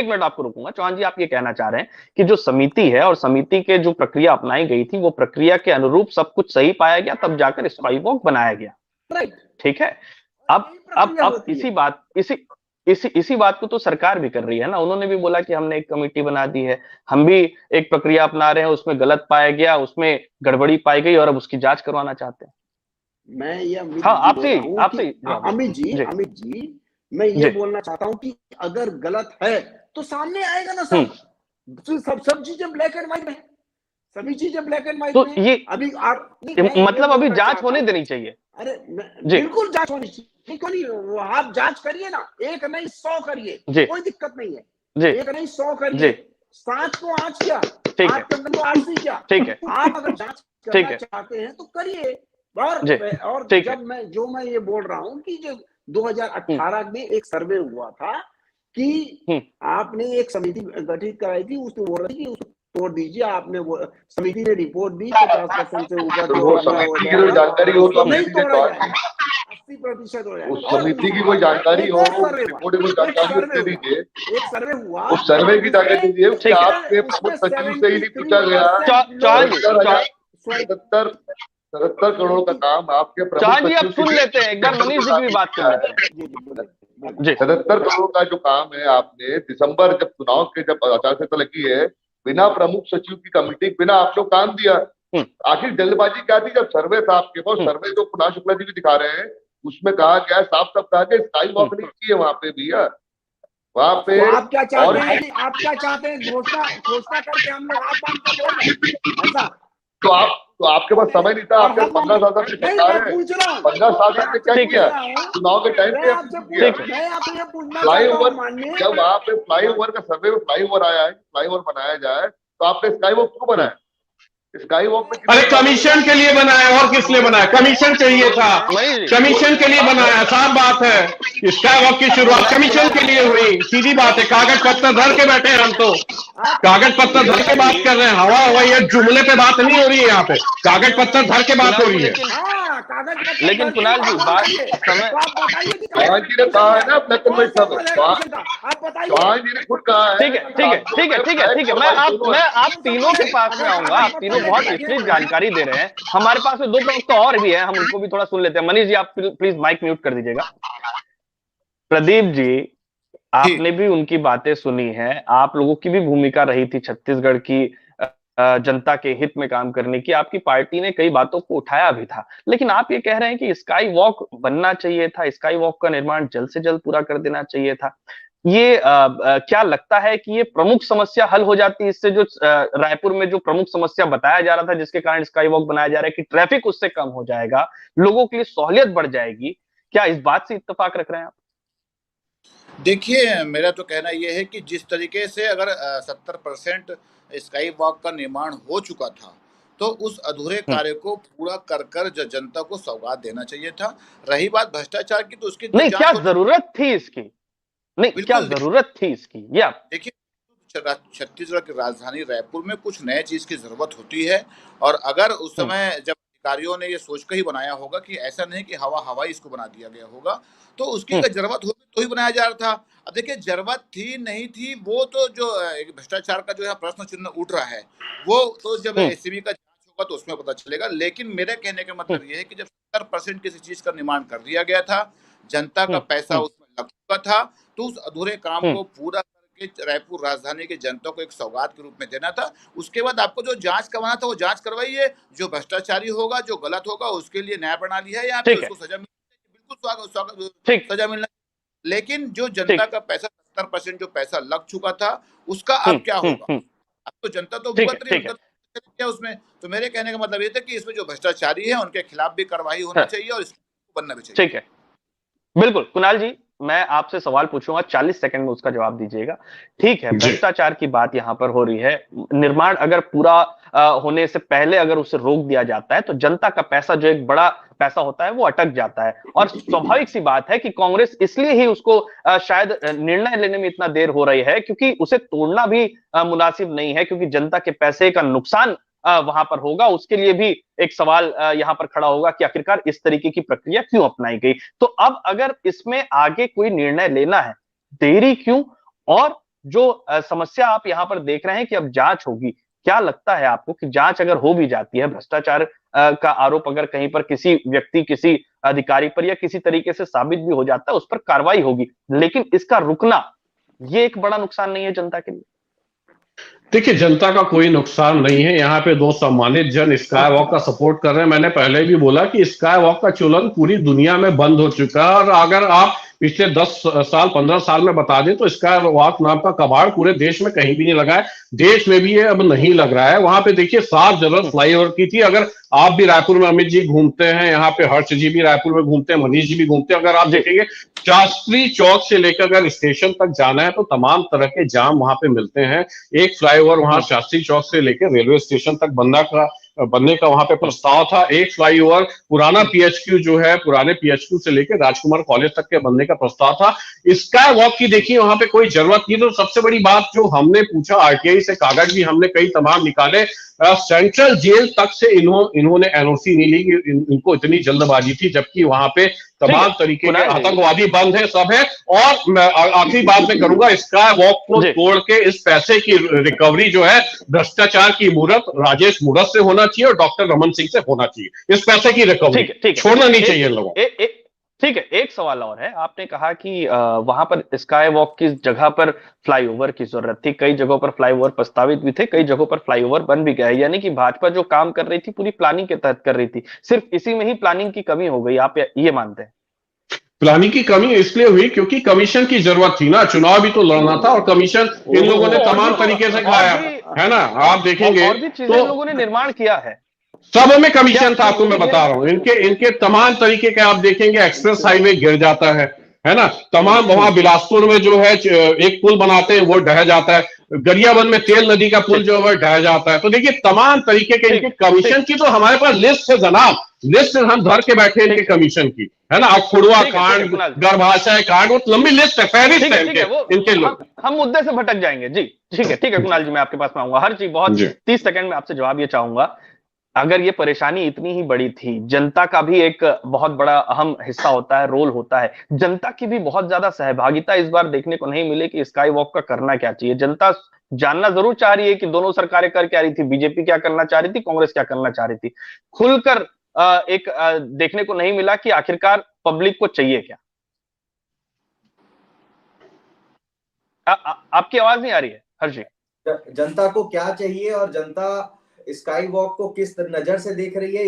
A: मिनट आपको रुकूंगा। चौहान जी आप ये कहना चाह रहे हैं कि जो समिति है और समिति के जो प्रक्रिया अपनाई गई थी वो प्रक्रिया के अनुरूप सब कुछ सही पाया गया, तब जाकर स्काई वॉक बनाया गया,
D: राइट?
A: ठीक है। अब इसी बात को तो सरकार भी कर रही है ना, उन्होंने भी बोला कि हमने एक कमेटी बना दी है, हम भी एक प्रक्रिया अपना रहे हैं, उसमें गलत पाया गया, उसमें गड़बड़ी पाई गई और अब उसकी जांच करवाना चाहते हैं।
D: मैं ये
A: आपसे
D: अमित जी मैं ये बोलना चाहता हूं कि अगर गलत है तो सामने आएगा ना सब, तो सब चीजें ब्लैक एंड व्हाइट में, सभी चीजें ब्लैक एंड व्हाइट
A: तो
D: में।
A: ये
D: अभी
A: मतलब अभी जांच होने देनी चाहिए।
D: अरे
A: जी
D: बिल्कुल जांच होनी चाहिए, क्यों नहीं? वो आप जांच करिए ना, 1 नहीं 100 करिए,
A: जी
D: कोई दिक्कत नहीं है।
A: जी
D: 1 नहीं 100
A: जी
D: करिए, 7 को 8 क्या,
A: ठीक
D: 8
A: है
D: को 8 क्या,
A: ठीक है
D: आप अगर जांच
A: ठीक
D: करना
A: है
D: चाहते हैं तो करिए।
A: जी
D: और
A: ठीक है।
D: जब मैं ये बोल रहा हूं कि जो 2018 में एक सर्वे हुआ था कि आपने एक समिति गठित कराई थी, उसमें बोल रही थी कि उसको तोड़ दीजिए, आपने वो समिति ने रिपोर्ट दी 50% से ऊपर
B: तो
D: जो
B: वो
D: करना
B: समिति की
D: हो
B: जो जानकारी हो
D: उसको
B: तो
D: नहीं
B: समिति ने
D: तोड़ा
B: कहा
D: जाएगा, 80% हो
B: उस
D: जाएगा। और
B: समिति की
D: दूसरी
B: कोई जानकारी
D: एक
B: हो,
D: और सर्वे हुआ,
B: रिपोर्ट की
D: एक
B: जानकारी
D: सर्वे
B: दे
D: हुआ,
B: दीजिए।
D: एक सर्वे हुआ,
B: उस सर्वे की जानकारी दीजिए कि
A: ठीक है।
B: आपके प्रमुख सचिव से ही नहीं पूछा गया।
A: चौहान जी
B: 77 करोड़ का काम आपके प्रमुख
A: चौहान जी आप
B: सचिव
A: सुन लेते हैं, एक बार मनीष जी की भी बात कर लेते हैं। जी
B: 77 करोड़ का जो काम है, आपने दिसंबर जब चुनाव के जब आचार संहिता लगी है, बिना प्रमुख सचिव की कमेटी, बिना आप लोग काम दिया। आखिर जल्दबाजी क्या थी? जब सर्वे था आपके पास, सर्वे जो कुणाल शुक्ला जी भी दिखा रहे हैं, उसमें कहा गया, साफ साफ कहा गया स्काई वॉक नहीं चाहिए वहां पे भैया, वहां पे।
D: तो आप क्या चाहते
B: और
D: हैं कि आप क्या चाहते हैं, घोषणा करके हम लोग हाथ बांध कर बोल रहे हैं ऐसा?
B: तो आपके पास समय नहीं था, आपके 15 साल से सरकार है, 15 साल से आपने क्या किया? चुनाव के टाइम पे
D: मैं आपसे पूछना चाहता
B: फ्लाईओवर,
D: हूं माननीय,
B: जब वहां पे फ्लाईओवर का सर्वे में फ्लाईओवर आया है, फ्लाईओवर बनाया जाए, तो आपने स्काई वॉक क्यों बनाया? स्काई वॉक में
C: अरे कमीशन के लिए बनाया, और किस लिए बनाया? कमीशन चाहिए था, कमीशन के लिए बनाया, साफ बात है। स्काई वॉक की शुरुआत कमीशन के लिए हुई, सीधी बात है। कागज पत्तर धर के बैठे हैं हम, तो कागज पत्तर धर के बात कर रहे हैं, हवा हवाई है, जुमले पे बात नहीं हो रही है यहाँ पे, कागज पत्तर धर के बात हो रही है।
A: लेकिन कुणाल जी बात समय,
B: चौहान जी ने कहा है ना ब्लैक एंड व्हाइट सब, चौहान जी ने खुद कहा है।
A: ठीक है ठीक है ठीक है ठीक है ठीक है, मैं आप तीनों के पास में आऊंगा। आप तीनों बहुत विस्तृत जानकारी दे रहे हैं। हमारे पास में 2 प्रवक्ता और भी हैं, हम उनको भी थोड़ा सुन लेते हैं। मनीष जी आप प्लीज माइक म्यूट कर दीजिएगा। प्रदीप जी, आपने भी उनकी बातें सुनी है, आप लोगों की भी भूमिका रही थी छत्तीसगढ़ की जनता के हित में काम करने की, आपकी पार्टी ने कई बातों को उठाया भी था, लेकिन आप ये कह रहे हैं कि स्काई वॉक बनना चाहिए था, स्काई वॉक का निर्माण जल्द से जल्द पूरा कर देना चाहिए था। ये क्या लगता है कि ये प्रमुख समस्या हल हो जाती है इससे? जो रायपुर में जो प्रमुख समस्या बताया जा रहा था जिसके कारण स्काई वॉक बनाया जा रहा है कि ट्रैफिक उससे कम हो जाएगा, लोगों के लिए सहूलियत बढ़ जाएगी, क्या इस बात से इत्तेफाक रख रहे हैं आप?
F: देखिए, मेरा तो कहना यह है कि जिस तरीके से अगर 70% स्काई वॉक का निर्माण हो चुका था, तो उस अधूरे कार्य को पूरा कर जनता को सौगात देना चाहिए था। रही बात भ्रष्टाचार की, तो उसकी
A: नहीं, क्या जरूरत थी इसकी? नहीं, क्या जरूरत थी इसकी? ये आप
F: देखिए, छत्तीसगढ़ की राजधानी रायपुर में कुछ नए चीज की जरूरत होती है, और अगर उस समय जब अधिकारियों ने ये सोचकर ही बनाया होगा कि ऐसा नहीं कि हवाई इसको बना दिया गया होगा, तो उसकी अगर जरूरत होगी तो ही बनाया जा रहा था। अब देखिए, जरूरत थी नहीं थी, वो तो जो एक भ्रष्टाचार का जो है प्रश्न चिन्ह उठ रहा है, वो तो जब एसीबी का जांच होगा तो उसमें पता चलेगा। लेकिन मेरे कहने का मतलब ये है कि जब 70% किसी चीज का निर्माण कर दिया गया था, जनता का पैसा उसमें लग चुका था, तो उस अधूरे काम को पूरा करके रायपुर राजधानी की जनता को एक सौगात के रूप में देना था। उसके बाद आपको जो जांच करवाना था वो जांच करवाइए, जो भ्रष्टाचारी होगा, जो गलत होगा, उसके लिए न्याय प्रणाली है यहाँ पे, उसको सजा मिलनी, बिल्कुल सजा मिलना। लेकिन जो जनता का पैसा 70% जो पैसा लग चुका था, उसका अब क्या होगा? अब तो जनता तो भुगत रही है, क्या उसमें? तो मेरे कहने का मतलब ये था कि इसमें जो भ्रष्टाचारी है उनके खिलाफ भी कार्रवाई होनी चाहिए और इसको बनना भी चाहिए।
A: ठीक है, बिल्कुल। कुणाल जी, मैं आपसे सवाल पूछूंगा, 40 सेकंड में उसका जवाब दीजिएगा। ठीक है, भ्रष्टाचार की बात यहां पर हो रही है, निर्माण अगर पूरा होने से पहले अगर उसे रोक दिया जाता है तो जनता का पैसा, जो एक बड़ा पैसा होता है, वो अटक जाता है। और स्वाभाविक सी बात है कि कांग्रेस इसलिए ही उसको शायद निर्णय लेने में इतना देर हो रही है, क्योंकि उसे तोड़ना भी मुनासिब नहीं है, क्योंकि जनता के पैसे का नुकसान वहां पर होगा। उसके लिए भी एक सवाल यहां पर खड़ा होगा कि आखिरकार इस तरीके की प्रक्रिया क्यों अपनाई गई। तो अब अगर इसमें आगे कोई निर्णय लेना है, देरी क्यों? और जो समस्या आप यहां पर देख रहे हैं कि अब जांच होगी, क्या लगता है आपको कि जांच अगर हो भी जाती है, भ्रष्टाचार का आरोप अगर कहीं पर किसी व्यक्ति, किसी अधिकारी पर या किसी तरीके से साबित भी हो जाता है, उस पर कार्रवाई होगी, लेकिन इसका रुकना ये एक बड़ा नुकसान नहीं है जनता के लिए?
C: देखिए, जनता का कोई नुकसान नहीं है। यहाँ पे 2 सम्मानित जन स्काई वॉक का सपोर्ट कर रहे हैं। मैंने पहले भी बोला कि स्काई वॉक का चलन पूरी दुनिया में बंद हो चुका है, और अगर आप पिछले 10 साल 15 साल में बता दें तो स्काई वॉक नाम का कबाड़ पूरे देश में कहीं भी नहीं लगा है। देश में भी ये अब नहीं लग रहा है। वहां पे देखिए साफ जरूरत फ्लाईओवर की थी। अगर आप भी रायपुर में, अमित जी घूमते हैं, यहाँ पे हर्ष जी भी रायपुर में घूमते हैं, मनीष जी भी घूमते हैं, अगर आप देखेंगे शास्त्री चौक से लेकर अगर स्टेशन तक जाना है तो तमाम तरह के जाम वहां पे मिलते हैं। एक फ्लाईओवर वहां शास्त्री चौक से लेकर रेलवे स्टेशन तक बनने का वहां पे प्रस्ताव था। एक फ्लाईओवर पुराना पीएचक्यू जो है, पुराने पीएचक्यू से लेकर राजकुमार कॉलेज तक के बनने का प्रस्ताव था। स्काई वॉक की देखिए वहां पे कोई जरूरत नहीं। तो सबसे बड़ी बात जो हमने पूछा, आरटीआई से कागज भी हमने कई तमाम निकाले, सेंट्रल जेल तक से इन्होंने एनओसी नहीं ली। इनको इतनी जल्दबाजी थी, जबकि वहां पे तमाम तरीके के आतंकवादी बंद है, सब है। और मैं आखिरी बात में करूंगा, स्काई वॉक को तोड़ के इस पैसे की रिकवरी जो है भ्रष्टाचार की मूरत राजेश मूरत से होना चाहिए और डॉक्टर रमन सिंह से होना चाहिए। इस पैसे की रिकवरी छोड़ना नहीं चाहिए लोगों।
A: ठीक है, एक सवाल और है। आपने कहा कि वहां पर स्काई वॉक की जगह पर फ्लाईओवर की जरूरत थी। कई जगहों पर फ्लाईओवर प्रस्तावित भी थे, कई जगहों पर फ्लाईओवर बन भी गया। यानी कि भाजपा जो काम कर रही थी पूरी प्लानिंग के तहत कर रही थी, सिर्फ इसी में ही प्लानिंग की कमी हो गई, आप ये मानते हैं?
C: प्लानिंग की कमी इसलिए हुई क्योंकि कमीशन की जरूरत थी ना, चुनाव भी तो लड़ना था और कमीशन इन लोगों ने तमाम तरीके से खाया है ना। आप देखेंगे
A: और भी चीजें इन लोगों ने निर्माण किया है,
C: सब में कमीशन था। आपको मैं बता रहा हूं, इनके तमाम तरीके के आप देखेंगे। एक्सप्रेस हाईवे गिर जाता है ना। तमाम वहां बिलासपुर में जो है एक पुल बनाते हैं वो ढह जाता है। गरियाबंद में तेल नदी का पुल जो है ढह जाता है। तो देखिए तमाम तरीके के इनके कमीशन की तो हमारे पास लिस्ट है जनाब, लिस्ट हम धर के बैठे इनके कमीशन की, है ना। अखुड़वा कांड, गर्भाशय कांड, वो लंबी लिस्ट है, फहरिस्त है इनके लोग।
A: हम मुद्दे से भटक जाएंगे जी। ठीक है कुणाल जी, मैं आपके पास में आऊंगा। हर चीज बहुत 30 सेकंड में आपसे जवाब ये चाहूंगा। अगर ये परेशानी इतनी ही बड़ी थी, जनता का भी एक बहुत बड़ा अहम हिस्सा होता है, रोल होता है, जनता की भी बहुत ज्यादा सहभागिता इस बार देखने को नहीं मिली कि स्काई वॉक का करना क्या चाहिए। जनता जानना जरूर चाह रही है कि दोनों सरकारें कर क्या रही थी, बीजेपी क्या करना चाह रही थी, कांग्रेस क्या करना चाह रही थी। खुलकर एक देखने को नहीं मिला कि आखिरकार पब्लिक को चाहिए क्या। आपकी आवाज नहीं आ रही है हर्ष जी।
E: जनता को क्या चाहिए और जनता स्काई वॉक को किस नजर से देख रही है,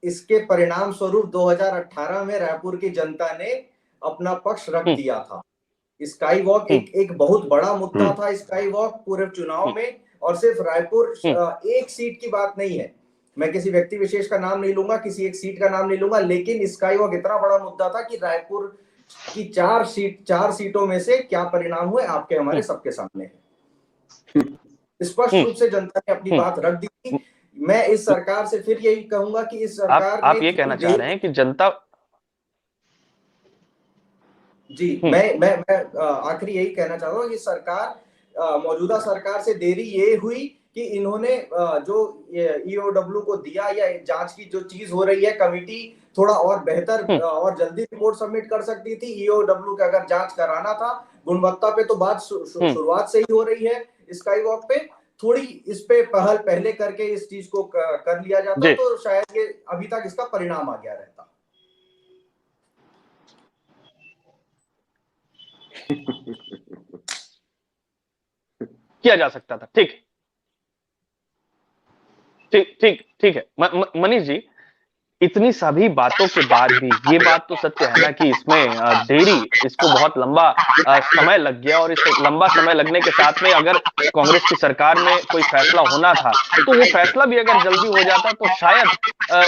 E: इसके परिणाम स्वरूप 2018 में रायपुर की जनता ने अपना पक्ष रख दिया था। स्काई वॉक एक बहुत बड़ा मुद्दा था। स्काई वॉक पूरे चुनाव में, और सिर्फ रायपुर एक सीट की बात नहीं है, मैं किसी व्यक्ति विशेष का नाम नहीं लूंगा, किसी एक सीट का नाम नहीं लूंगा, लेकिन स्काई वॉक इतना बड़ा मुद्दा था कि रायपुर की 4 सीटों में से क्या परिणाम हुए आपके हमारे सबके सामने है। स्पष्ट रूप से जनता ने अपनी बात रख दी थी। मैं इस सरकार से फिर यही कहूंगा कि इस सरकार
A: आप ये कहना चाह रहे हैं कि जनता
E: जी मैं आखिरी यही कहना चाह रहा हूँ कि सरकार, मौजूदा सरकार से देरी ये हुई कि इन्होंने जो ईओडब्ल्यू को दिया या जांच की जो चीज हो रही है, कमिटी थोड़ा और बेहतर और जल्दी रिपोर्ट सबमिट कर सकती थी। ईओडब्ल्यू का अगर जांच कराना था, गुणवत्ता पे तो बात शुरुआत से ही हो रही है। स्काई वॉक पे थोड़ी इस पे पहल पहले करके इस चीज को कर लिया जाता तो शायद ये अभी तक इसका परिणाम आ गया रहता।
A: किया जा सकता था। ठीक है मनीष जी, इतनी सभी बातों के बाद भी ये बात तो सत्य है ना कि इसमें देरी, इसको बहुत लंबा समय लग गया, और इस लंबा समय लगने के साथ में अगर कांग्रेस की सरकार में कोई फैसला होना था तो वो फैसला भी अगर जल्दी हो जाता तो शायद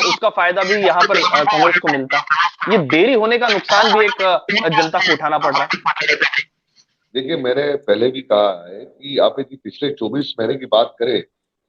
A: उसका फायदा भी यहाँ पर कांग्रेस को मिलता। ये देरी होने का नुकसान भी एक जनता को उठाना पड़ रहा है।
B: देखिए, मैंने पहले भी कहा है कि आप यदि पिछले 24 महीने की बात करें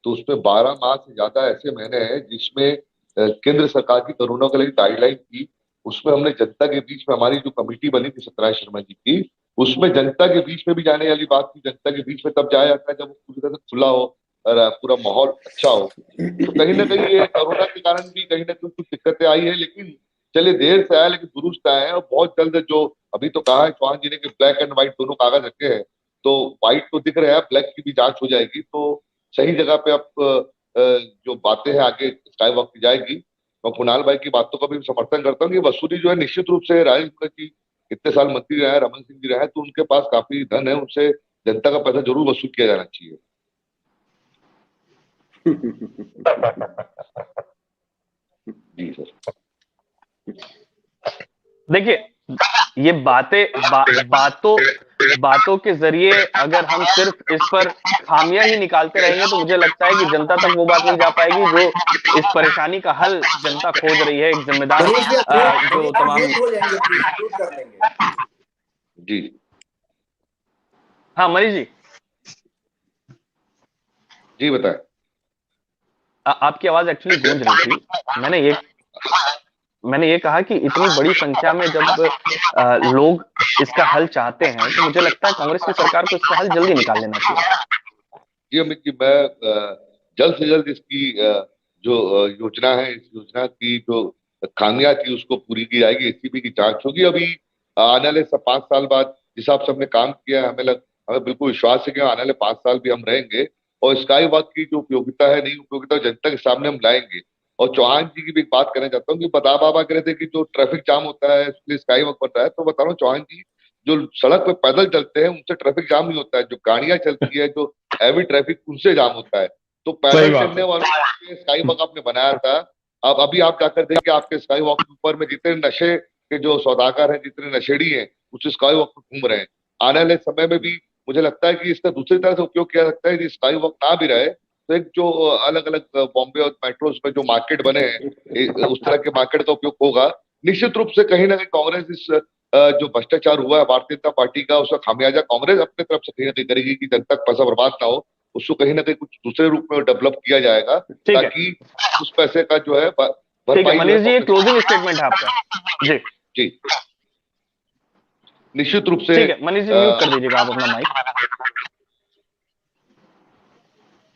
B: तो उसमें 12 माह से ज्यादा ऐसे महीने हैं जिसमें केंद्र सरकार की कोरोना के लिए गाइडलाइन थी। उसमें हमने जनता के बीच में, हमारी जो कमेटी बनी थी सत्यनारायण शर्मा जी की, उसमें जनता के बीच में भी जाने वाली बात थी। जनता के बीच में तब जाया जाता है जब पूरी तरह से खुला हो और पूरा माहौल अच्छा हो। तो कहीं ना कहीं ये कोरोना के कारण भी कहीं ना कहीं कुछ दिक्कतें आई है, लेकिन चलिए देर से आया लेकिन दुरुस्त आया है। और बहुत जल्द, जो अभी तो कहा है चौहान जी ने कि ब्लैक एंड व्हाइट दोनों कागज रखे हैं, तो व्हाइट तो दिख रहे हैं, ब्लैक की भी जांच हो जाएगी। तो सही जगह पे अब जो बातें हैं आगे स्काई वॉक की जाएगी। मैं कुणाल भाई की बातों का भी समर्थन करता हूँ। ये वसूली जो है निश्चित रूप से राजेश मूरत जी इतने साल मंत्री रहे हैं, रमन सिंह जी रहे, तो उनके पास काफी धन है, उनसे जनता का पैसा जरूर वसूल किया जाना चाहिए। जी सर।
A: देखिए ये बातों के जरिए अगर हम सिर्फ इस पर खामियां ही निकालते रहेंगे तो मुझे लगता है कि जनता तक वो बात नहीं जा पाएगी जो इस परेशानी का हल जनता खोज रही है। एक जिम्मेदार जो तमाम
E: हो जाएंगे, प्लीज म्यूट कर लेंगे
B: जी।
A: हाँ मनीष
B: जी बताएं।
A: आपकी आवाज एक्चुअली गूंज रही थी। मैंने ये कहा कि इतनी बड़ी संख्या में जब लोग इसका हल चाहते हैं तो मुझे लगता है कांग्रेस की सरकार को इसका हल जल्दी निकाल लेना चाहिए।
B: जी अमित जी, मैं जल्द से जल्द इसकी जो योजना है, इस योजना की जो खामियां थी उसको पूरी की जाएगी। एसीबी की जांच होगी। अभी आने वाले 5 साल बाद जिस हिसाब से हमने काम किया है, हमें बिल्कुल विश्वास है कि आने वाले 5 साल भी हम रहेंगे और स्काई वॉक की जो उपयोगिता है, नई उपयोगिता जनता के सामने हम लाएंगे। और चौहान जी की भी एक बात करना चाहता हूँ कि बता बाबा कह रहे थे कि जो ट्रैफिक जाम होता है इसलिए स्काई वॉक बन रहा है, तो बता रहा हूँ चौहान जी, जो सड़क पे पैदल चलते हैं उनसे ट्रैफिक जाम नहीं होता है, जो गाड़ियां चलती है, जो हैवी ट्रैफिक, उनसे जाम होता है। तो पैदल चलने वालों के लिए स्काई वॉक आपने बनाया था। अब अभी आप जाकर देखिए, आपके स्काई वॉक के ऊपर में जितने नशे के जो सौदागर हैं, जितने नशेड़ी हैं, उस स्काई वॉक पर घूम रहे हैं। आने वाले समय में भी मुझे लगता है कि इसका दूसरी तरह से उपयोग किया सकता है कि स्काई वॉक ना भी रहे तो एक जो अलग अलग बॉम्बे और मेट्रोस में जो मार्केट बने हैं, उस तरह के मार्केट का उपयोग होगा। निश्चित रूप से कहीं ना कहीं कांग्रेस इस जो भ्रष्टाचार हुआ है भारतीय जनता पार्टी का, उसका खामियाजा कांग्रेस अपने तरफ से कहीं ना कहीं करेगी कि जनता का पैसा बर्बाद ना हो। उसको कहीं ना कहीं कुछ दूसरे रूप में डेवलप किया जाएगा ताकि उस पैसे का जो है भरपाई।
A: मनीष जी, क्लोजिंग स्टेटमेंट है आपका। जी
B: जी निश्चित रूप से।
A: ठीक है मनीष जी, म्यूट कर दीजिएगा आप अपना माइक।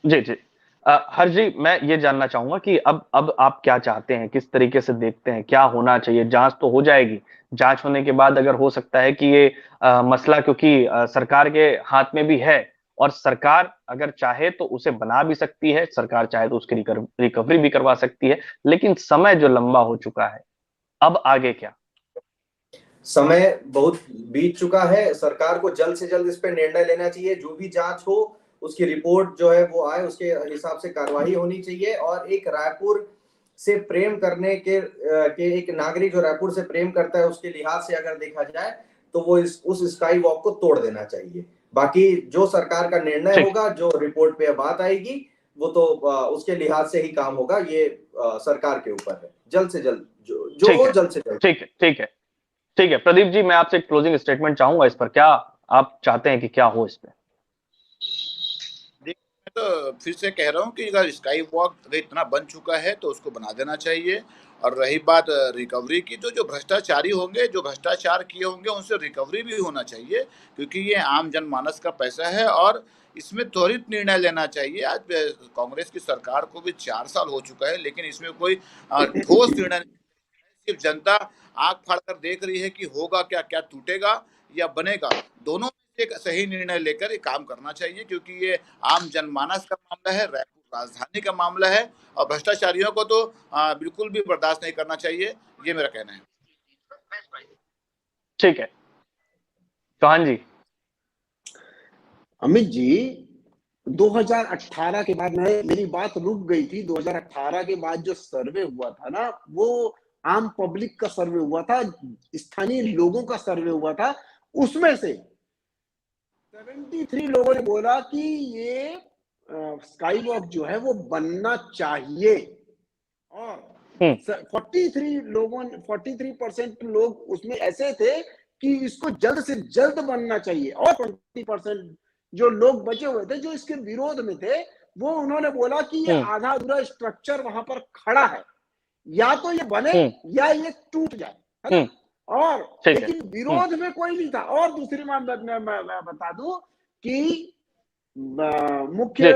A: जी जी। हर जी, मैं ये जानना चाहूंगा कि अब आप क्या चाहते हैं, किस तरीके से देखते हैं, क्या होना चाहिए? जांच तो हो जाएगी, जांच होने के बाद अगर हो सकता है कि ये मसला क्योंकि सरकार के हाथ में भी है और सरकार अगर चाहे तो उसे बना भी सकती है, सरकार चाहे तो उसकी रिकवरी भी करवा सकती है, लेकिन समय जो लंबा हो चुका है, अब आगे क्या?
E: समय बहुत बीत चुका है। सरकार को जल्द से जल्द इस पर निर्णय लेना चाहिए। जो भी जांच हो उसकी रिपोर्ट जो है वो आए, उसके हिसाब से कार्रवाई होनी चाहिए। और एक रायपुर से प्रेम करने के एक नागरिक जो रायपुर से प्रेम करता है उसके लिहाज से अगर देखा जाए तो वो उस स्काई वॉक को तोड़ देना चाहिए। बाकी जो सरकार का निर्णय होगा, जो रिपोर्ट पे बात आएगी, वो तो उसके लिहाज से ही काम होगा। ये सरकार के ऊपर है। जल्द से जल्द जो हो, जल्द से जल्द।
A: ठीक है प्रदीप जी, मैं आपसे एक क्लोजिंग स्टेटमेंट चाहूंगा इस पर। क्या आप चाहते हैं कि क्या हो इस पे?
F: तो फिर से कह रहा हूँ कि अगर स्काई वॉक अगर इतना बन चुका है तो उसको बना देना चाहिए। और रही बात रिकवरी की, तो जो भ्रष्टाचारी होंगे, जो भ्रष्टाचार किए होंगे, उनसे रिकवरी भी होना चाहिए, क्योंकि ये आम जनमानस का पैसा है और इसमें त्वरित निर्णय लेना चाहिए। आज कांग्रेस की सरकार को भी 4 साल हो चुका है, लेकिन इसमें कोई ठोस निर्णय नहीं। सिर्फ जनता आंख फाड़कर देख रही है कि होगा क्या, क्या टूटेगा या बनेगा। दोनों एक सही निर्णय लेकर ये काम करना चाहिए, क्योंकि ये आम जनमानस का मामला है, रायपुर राजधानी का मामला है और भ्रष्टाचारियों को तो बिल्कुल भी बर्दाश्त नहीं करना चाहिए। ये मेरा कहना है।
A: ठीक है चौहान जी।
D: अमित जी, 2018 के बाद मेरी बात रुक गई थी। 2018 के बाद जो सर्वे हुआ था ना, वो आम पब्लिक का सर्वे हुआ था, स्थानीय लोगों का सर्वे हुआ था। उसमें से 73 लोगों ने बोला कि ये स्काई वॉक जो है वो बनना चाहिए। और 43% लोग उसमें ऐसे थे कि इसको जल्द से जल्द बनना चाहिए। और 20% जो लोग बचे हुए थे जो इसके विरोध में थे, वो उन्होंने बोला कि ये आधा अधूरा स्ट्रक्चर वहां पर खड़ा है, या तो ये बने या ये टूट जाए। और लेकिन विरोध में कोई नहीं था। और दूसरी बात मैं बता दूं कि मुख्य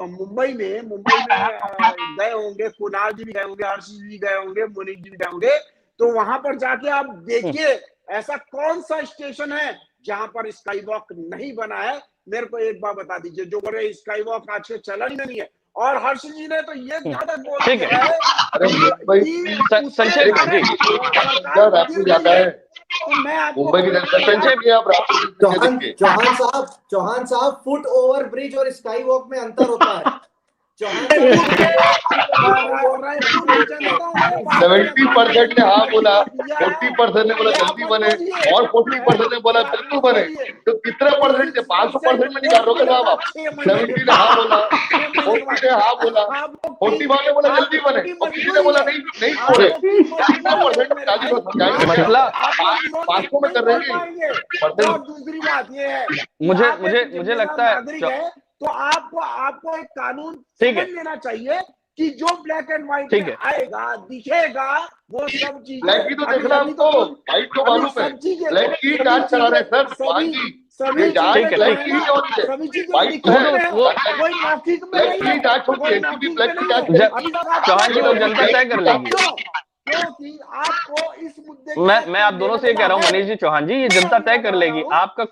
D: मुंबई में गए होंगे, कुणाल जी भी गए होंगे, हर्ष जी भी गए होंगे, मुनीष जी भी गए होंगे। तो वहां पर जाके आप देखिए ऐसा कौन सा स्टेशन है जहां पर स्काई वॉक नहीं बना है। मेरे को एक बार बता दीजिए। जो बोले स्काई वॉक आज के चलन में नहीं है। और हर्ष जी ने तो ये ज्यादा बोल दिया है।
E: चौहान साहब, फुट ओवर ब्रिज और स्काई वॉक में अंतर होता है।
B: 70% ने हाँ बोला, 40% ने बोला जल्दी बने और 40% ने बोला बिल्कुल बने। तो कितने परसेंट से 500% में निकाल रहे हो साहब आप? 70 ने हाँ बोला, 40 ने हाँ बोला, 41 ने बोला जल्दी बने और किसी ने बोला नहीं छोड़े। कितने परसेंट
A: मसला
B: 500 में कर रहे हैं।
D: दूसरी बात ये है,
A: मुझे लगता है
D: तो आपको एक कानून
A: ठीक है,
D: समझ लेना चाहिए कि जो ब्लैक एंड व्हाइट
A: ठीक है,
D: आएगा दिखेगा वो सब चीजें।
B: ब्लैक की तो देखना आपको, व्हाइट तो मालूम है, ब्लैक की जांच करा रहे सर।
D: सभी
B: जांच ब्लैक की हो रही है, व्हाइट तो
D: कोई मौखिक में
B: ब्लैक की जांच होती है, क्योंकि ब्लैक की जांच
A: चौहान जी वो जनता तय कर लेगी।
D: क्योंकि आपको इस मुद्दे
A: मैं आप दोनों से ये कह रहा हूँ मनीष जी, चौहान जी, ये जनता तय कर लेगी। आपका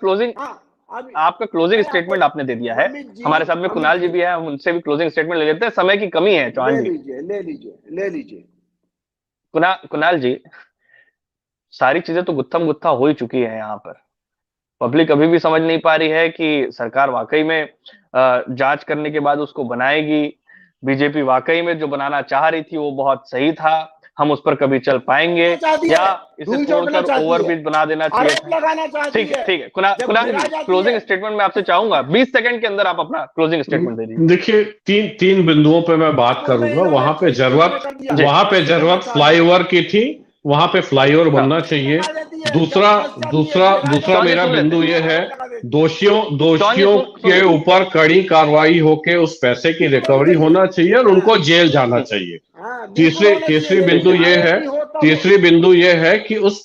A: क्लोजिंग स्टेटमेंट आपने दे दिया है। हमारे साथ में कुणाल जी भी है, हम उनसे भी क्लोजिंग स्टेटमेंट ले लेते हैं, समय की कमी है। चौहान जी
D: ले लीजिए।
A: कुणाल जी, सारी चीजें तो गुत्थम गुत्था हो ही चुकी है। यहाँ पर पब्लिक अभी भी समझ नहीं पा रही है कि सरकार वाकई में जांच करने के बाद उसको बनाएगी। बीजेपी वाकई में जो बनाना चाह रही थी वो बहुत सही था, हम उस पर कभी चल पाएंगे या इसे छोड़कर ओवरब्रिज बना देना चाहिए। ठीक है कुणाल जी, क्लोजिंग स्टेटमेंट मैं आपसे चाहूंगा 20 सेकंड के अंदर आप अपना क्लोजिंग स्टेटमेंट दे दीजिए।
C: देखिए तीन बिंदुओं पे मैं बात करूंगा। वहां पे जरूरत फ्लाईओवर की थी, वहां पे फ्लाईओवर बनना चाहिए। दूसरा मेरा बिंदु ये है, दोषियों के ऊपर कड़ी कार्रवाई होके उस पैसे की रिकवरी होना चाहिए और उनको जेल जाना चाहिए। तीसरी बिंदु ये है कि उस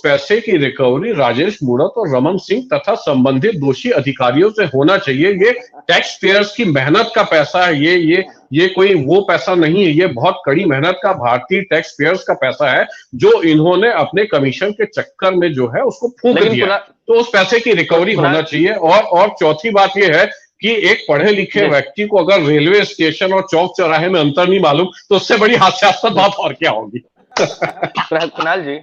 C: पैसे की रिकवरी राजेश मूणत और रमन सिंह तथा संबंधित दोषी अधिकारियों से होना चाहिए। ये टैक्स पेयर्स की मेहनत का पैसा है, ये कोई वो पैसा नहीं है, ये बहुत कड़ी मेहनत का भारतीय टैक्स पेयर्स का पैसा है जो इन्होंने अपने कमीशन के चक्कर में जो है उसको फूंक दिया। तो उस पैसे की रिकवरी होना चाहिए। और चौथी बात यह है कि एक पढ़े लिखे व्यक्ति को अगर रेलवे स्टेशन और चौक चौराहे में अंतर नहीं मालूम तो उससे बड़ी हास्यास्पद बात और क्या होगी।
A: कुणाल जी,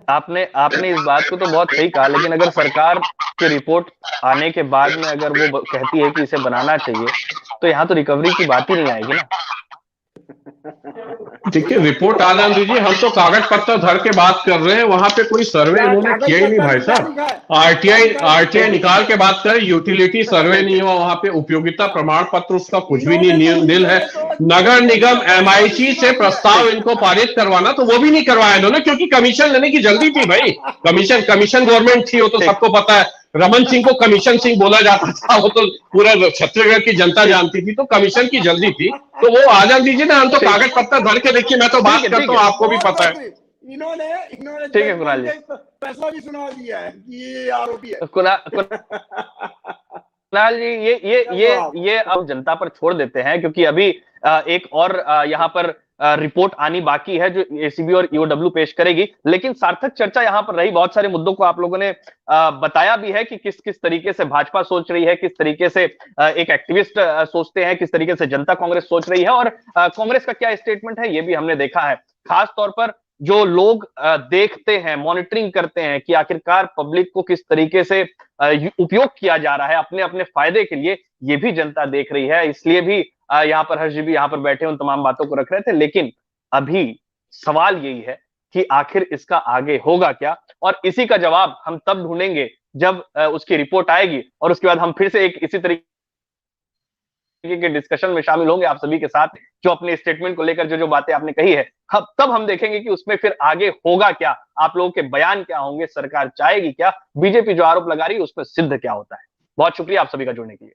A: आपने इस बात को तो बहुत सही कहा, लेकिन अगर सरकार की रिपोर्ट आने के बाद में अगर वो कहती है कि इसे बनाना चाहिए तो यहाँ तो रिकवरी की बात ही नहीं आएगी ना।
C: देखिए रिपोर्ट आ जाने दीजिए, हम तो कागज पत्तर धर के बात कर रहे हैं। वहां पे कोई सर्वे इन्होंने किया ही नहीं भाई साहब। आरटीआई निकाल के बात करें, यूटिलिटी सर्वे नहीं हुआ वहां पे, उपयोगिता प्रमाण पत्र उसका कुछ भी नहीं, नील है। नगर निगम एमआईसी से प्रस्ताव इनको पारित करवाना तो वो भी नहीं करवाया इन्होंने, क्योंकि कमीशन लेने की जल्दी थी भाई। कमीशन गवर्नमेंट थी, वो तो सबको पता है। रमन सिंह को कमीशन सिंह बोला जाता था, वो तो पूरा छत्तीसगढ़ की जनता जानती थी, तो कमीशन की जल्दी थी तो वो आ जाने दीजिए ना। हम तो कागज पत्तर धर के देखिए, मैं तो बात करता हूँ, आपको भी पता है।
A: इन्होंने ठीक है कुणाल जी,
D: फैसला भी सुना दिया है कि ये आरोपी है।
A: कुणाल जी, ये अब जनता पर छोड़ देते हैं, क्योंकि अभी एक और यहाँ पर रिपोर्ट आनी बाकी है जो एसीबी और ईओडब्ल्यू पेश करेगी। लेकिन सार्थक चर्चा यहाँ पर रही, बहुत सारे मुद्दों को आप लोगों ने बताया भी है कि किस किस तरीके से भाजपा सोच रही है, किस तरीके से एक एक्टिविस्ट सोचते हैं, किस तरीके से जनता कांग्रेस सोच रही है और कांग्रेस का क्या स्टेटमेंट है, ये भी हमने देखा है। खास तौर पर जो लोग देखते हैं, मॉनिटरिंग करते हैं कि आखिरकार पब्लिक को किस तरीके से उपयोग किया जा रहा है अपने अपने फायदे के लिए, ये भी जनता देख रही है। इसलिए भी यहाँ पर हर्ष जी भी यहाँ पर बैठे उन तमाम बातों को रख रहे थे। लेकिन अभी सवाल यही है कि आखिर इसका आगे होगा क्या, और इसी का जवाब हम तब ढूंढेंगे जब उसकी रिपोर्ट आएगी और उसके बाद हम फिर से एक इसी तरीके के डिस्कशन में शामिल होंगे आप सभी के साथ, जो अपने स्टेटमेंट को लेकर जो बातें आपने कही है। तब हम देखेंगे कि उसमें फिर आगे होगा क्या, आप लोगों के बयान क्या होंगे, सरकार चाहेगी क्या, बीजेपी जो आरोप लगा रही है उसमें सिद्ध क्या होता है। बहुत शुक्रिया आप सभी का जुड़ने के लिए।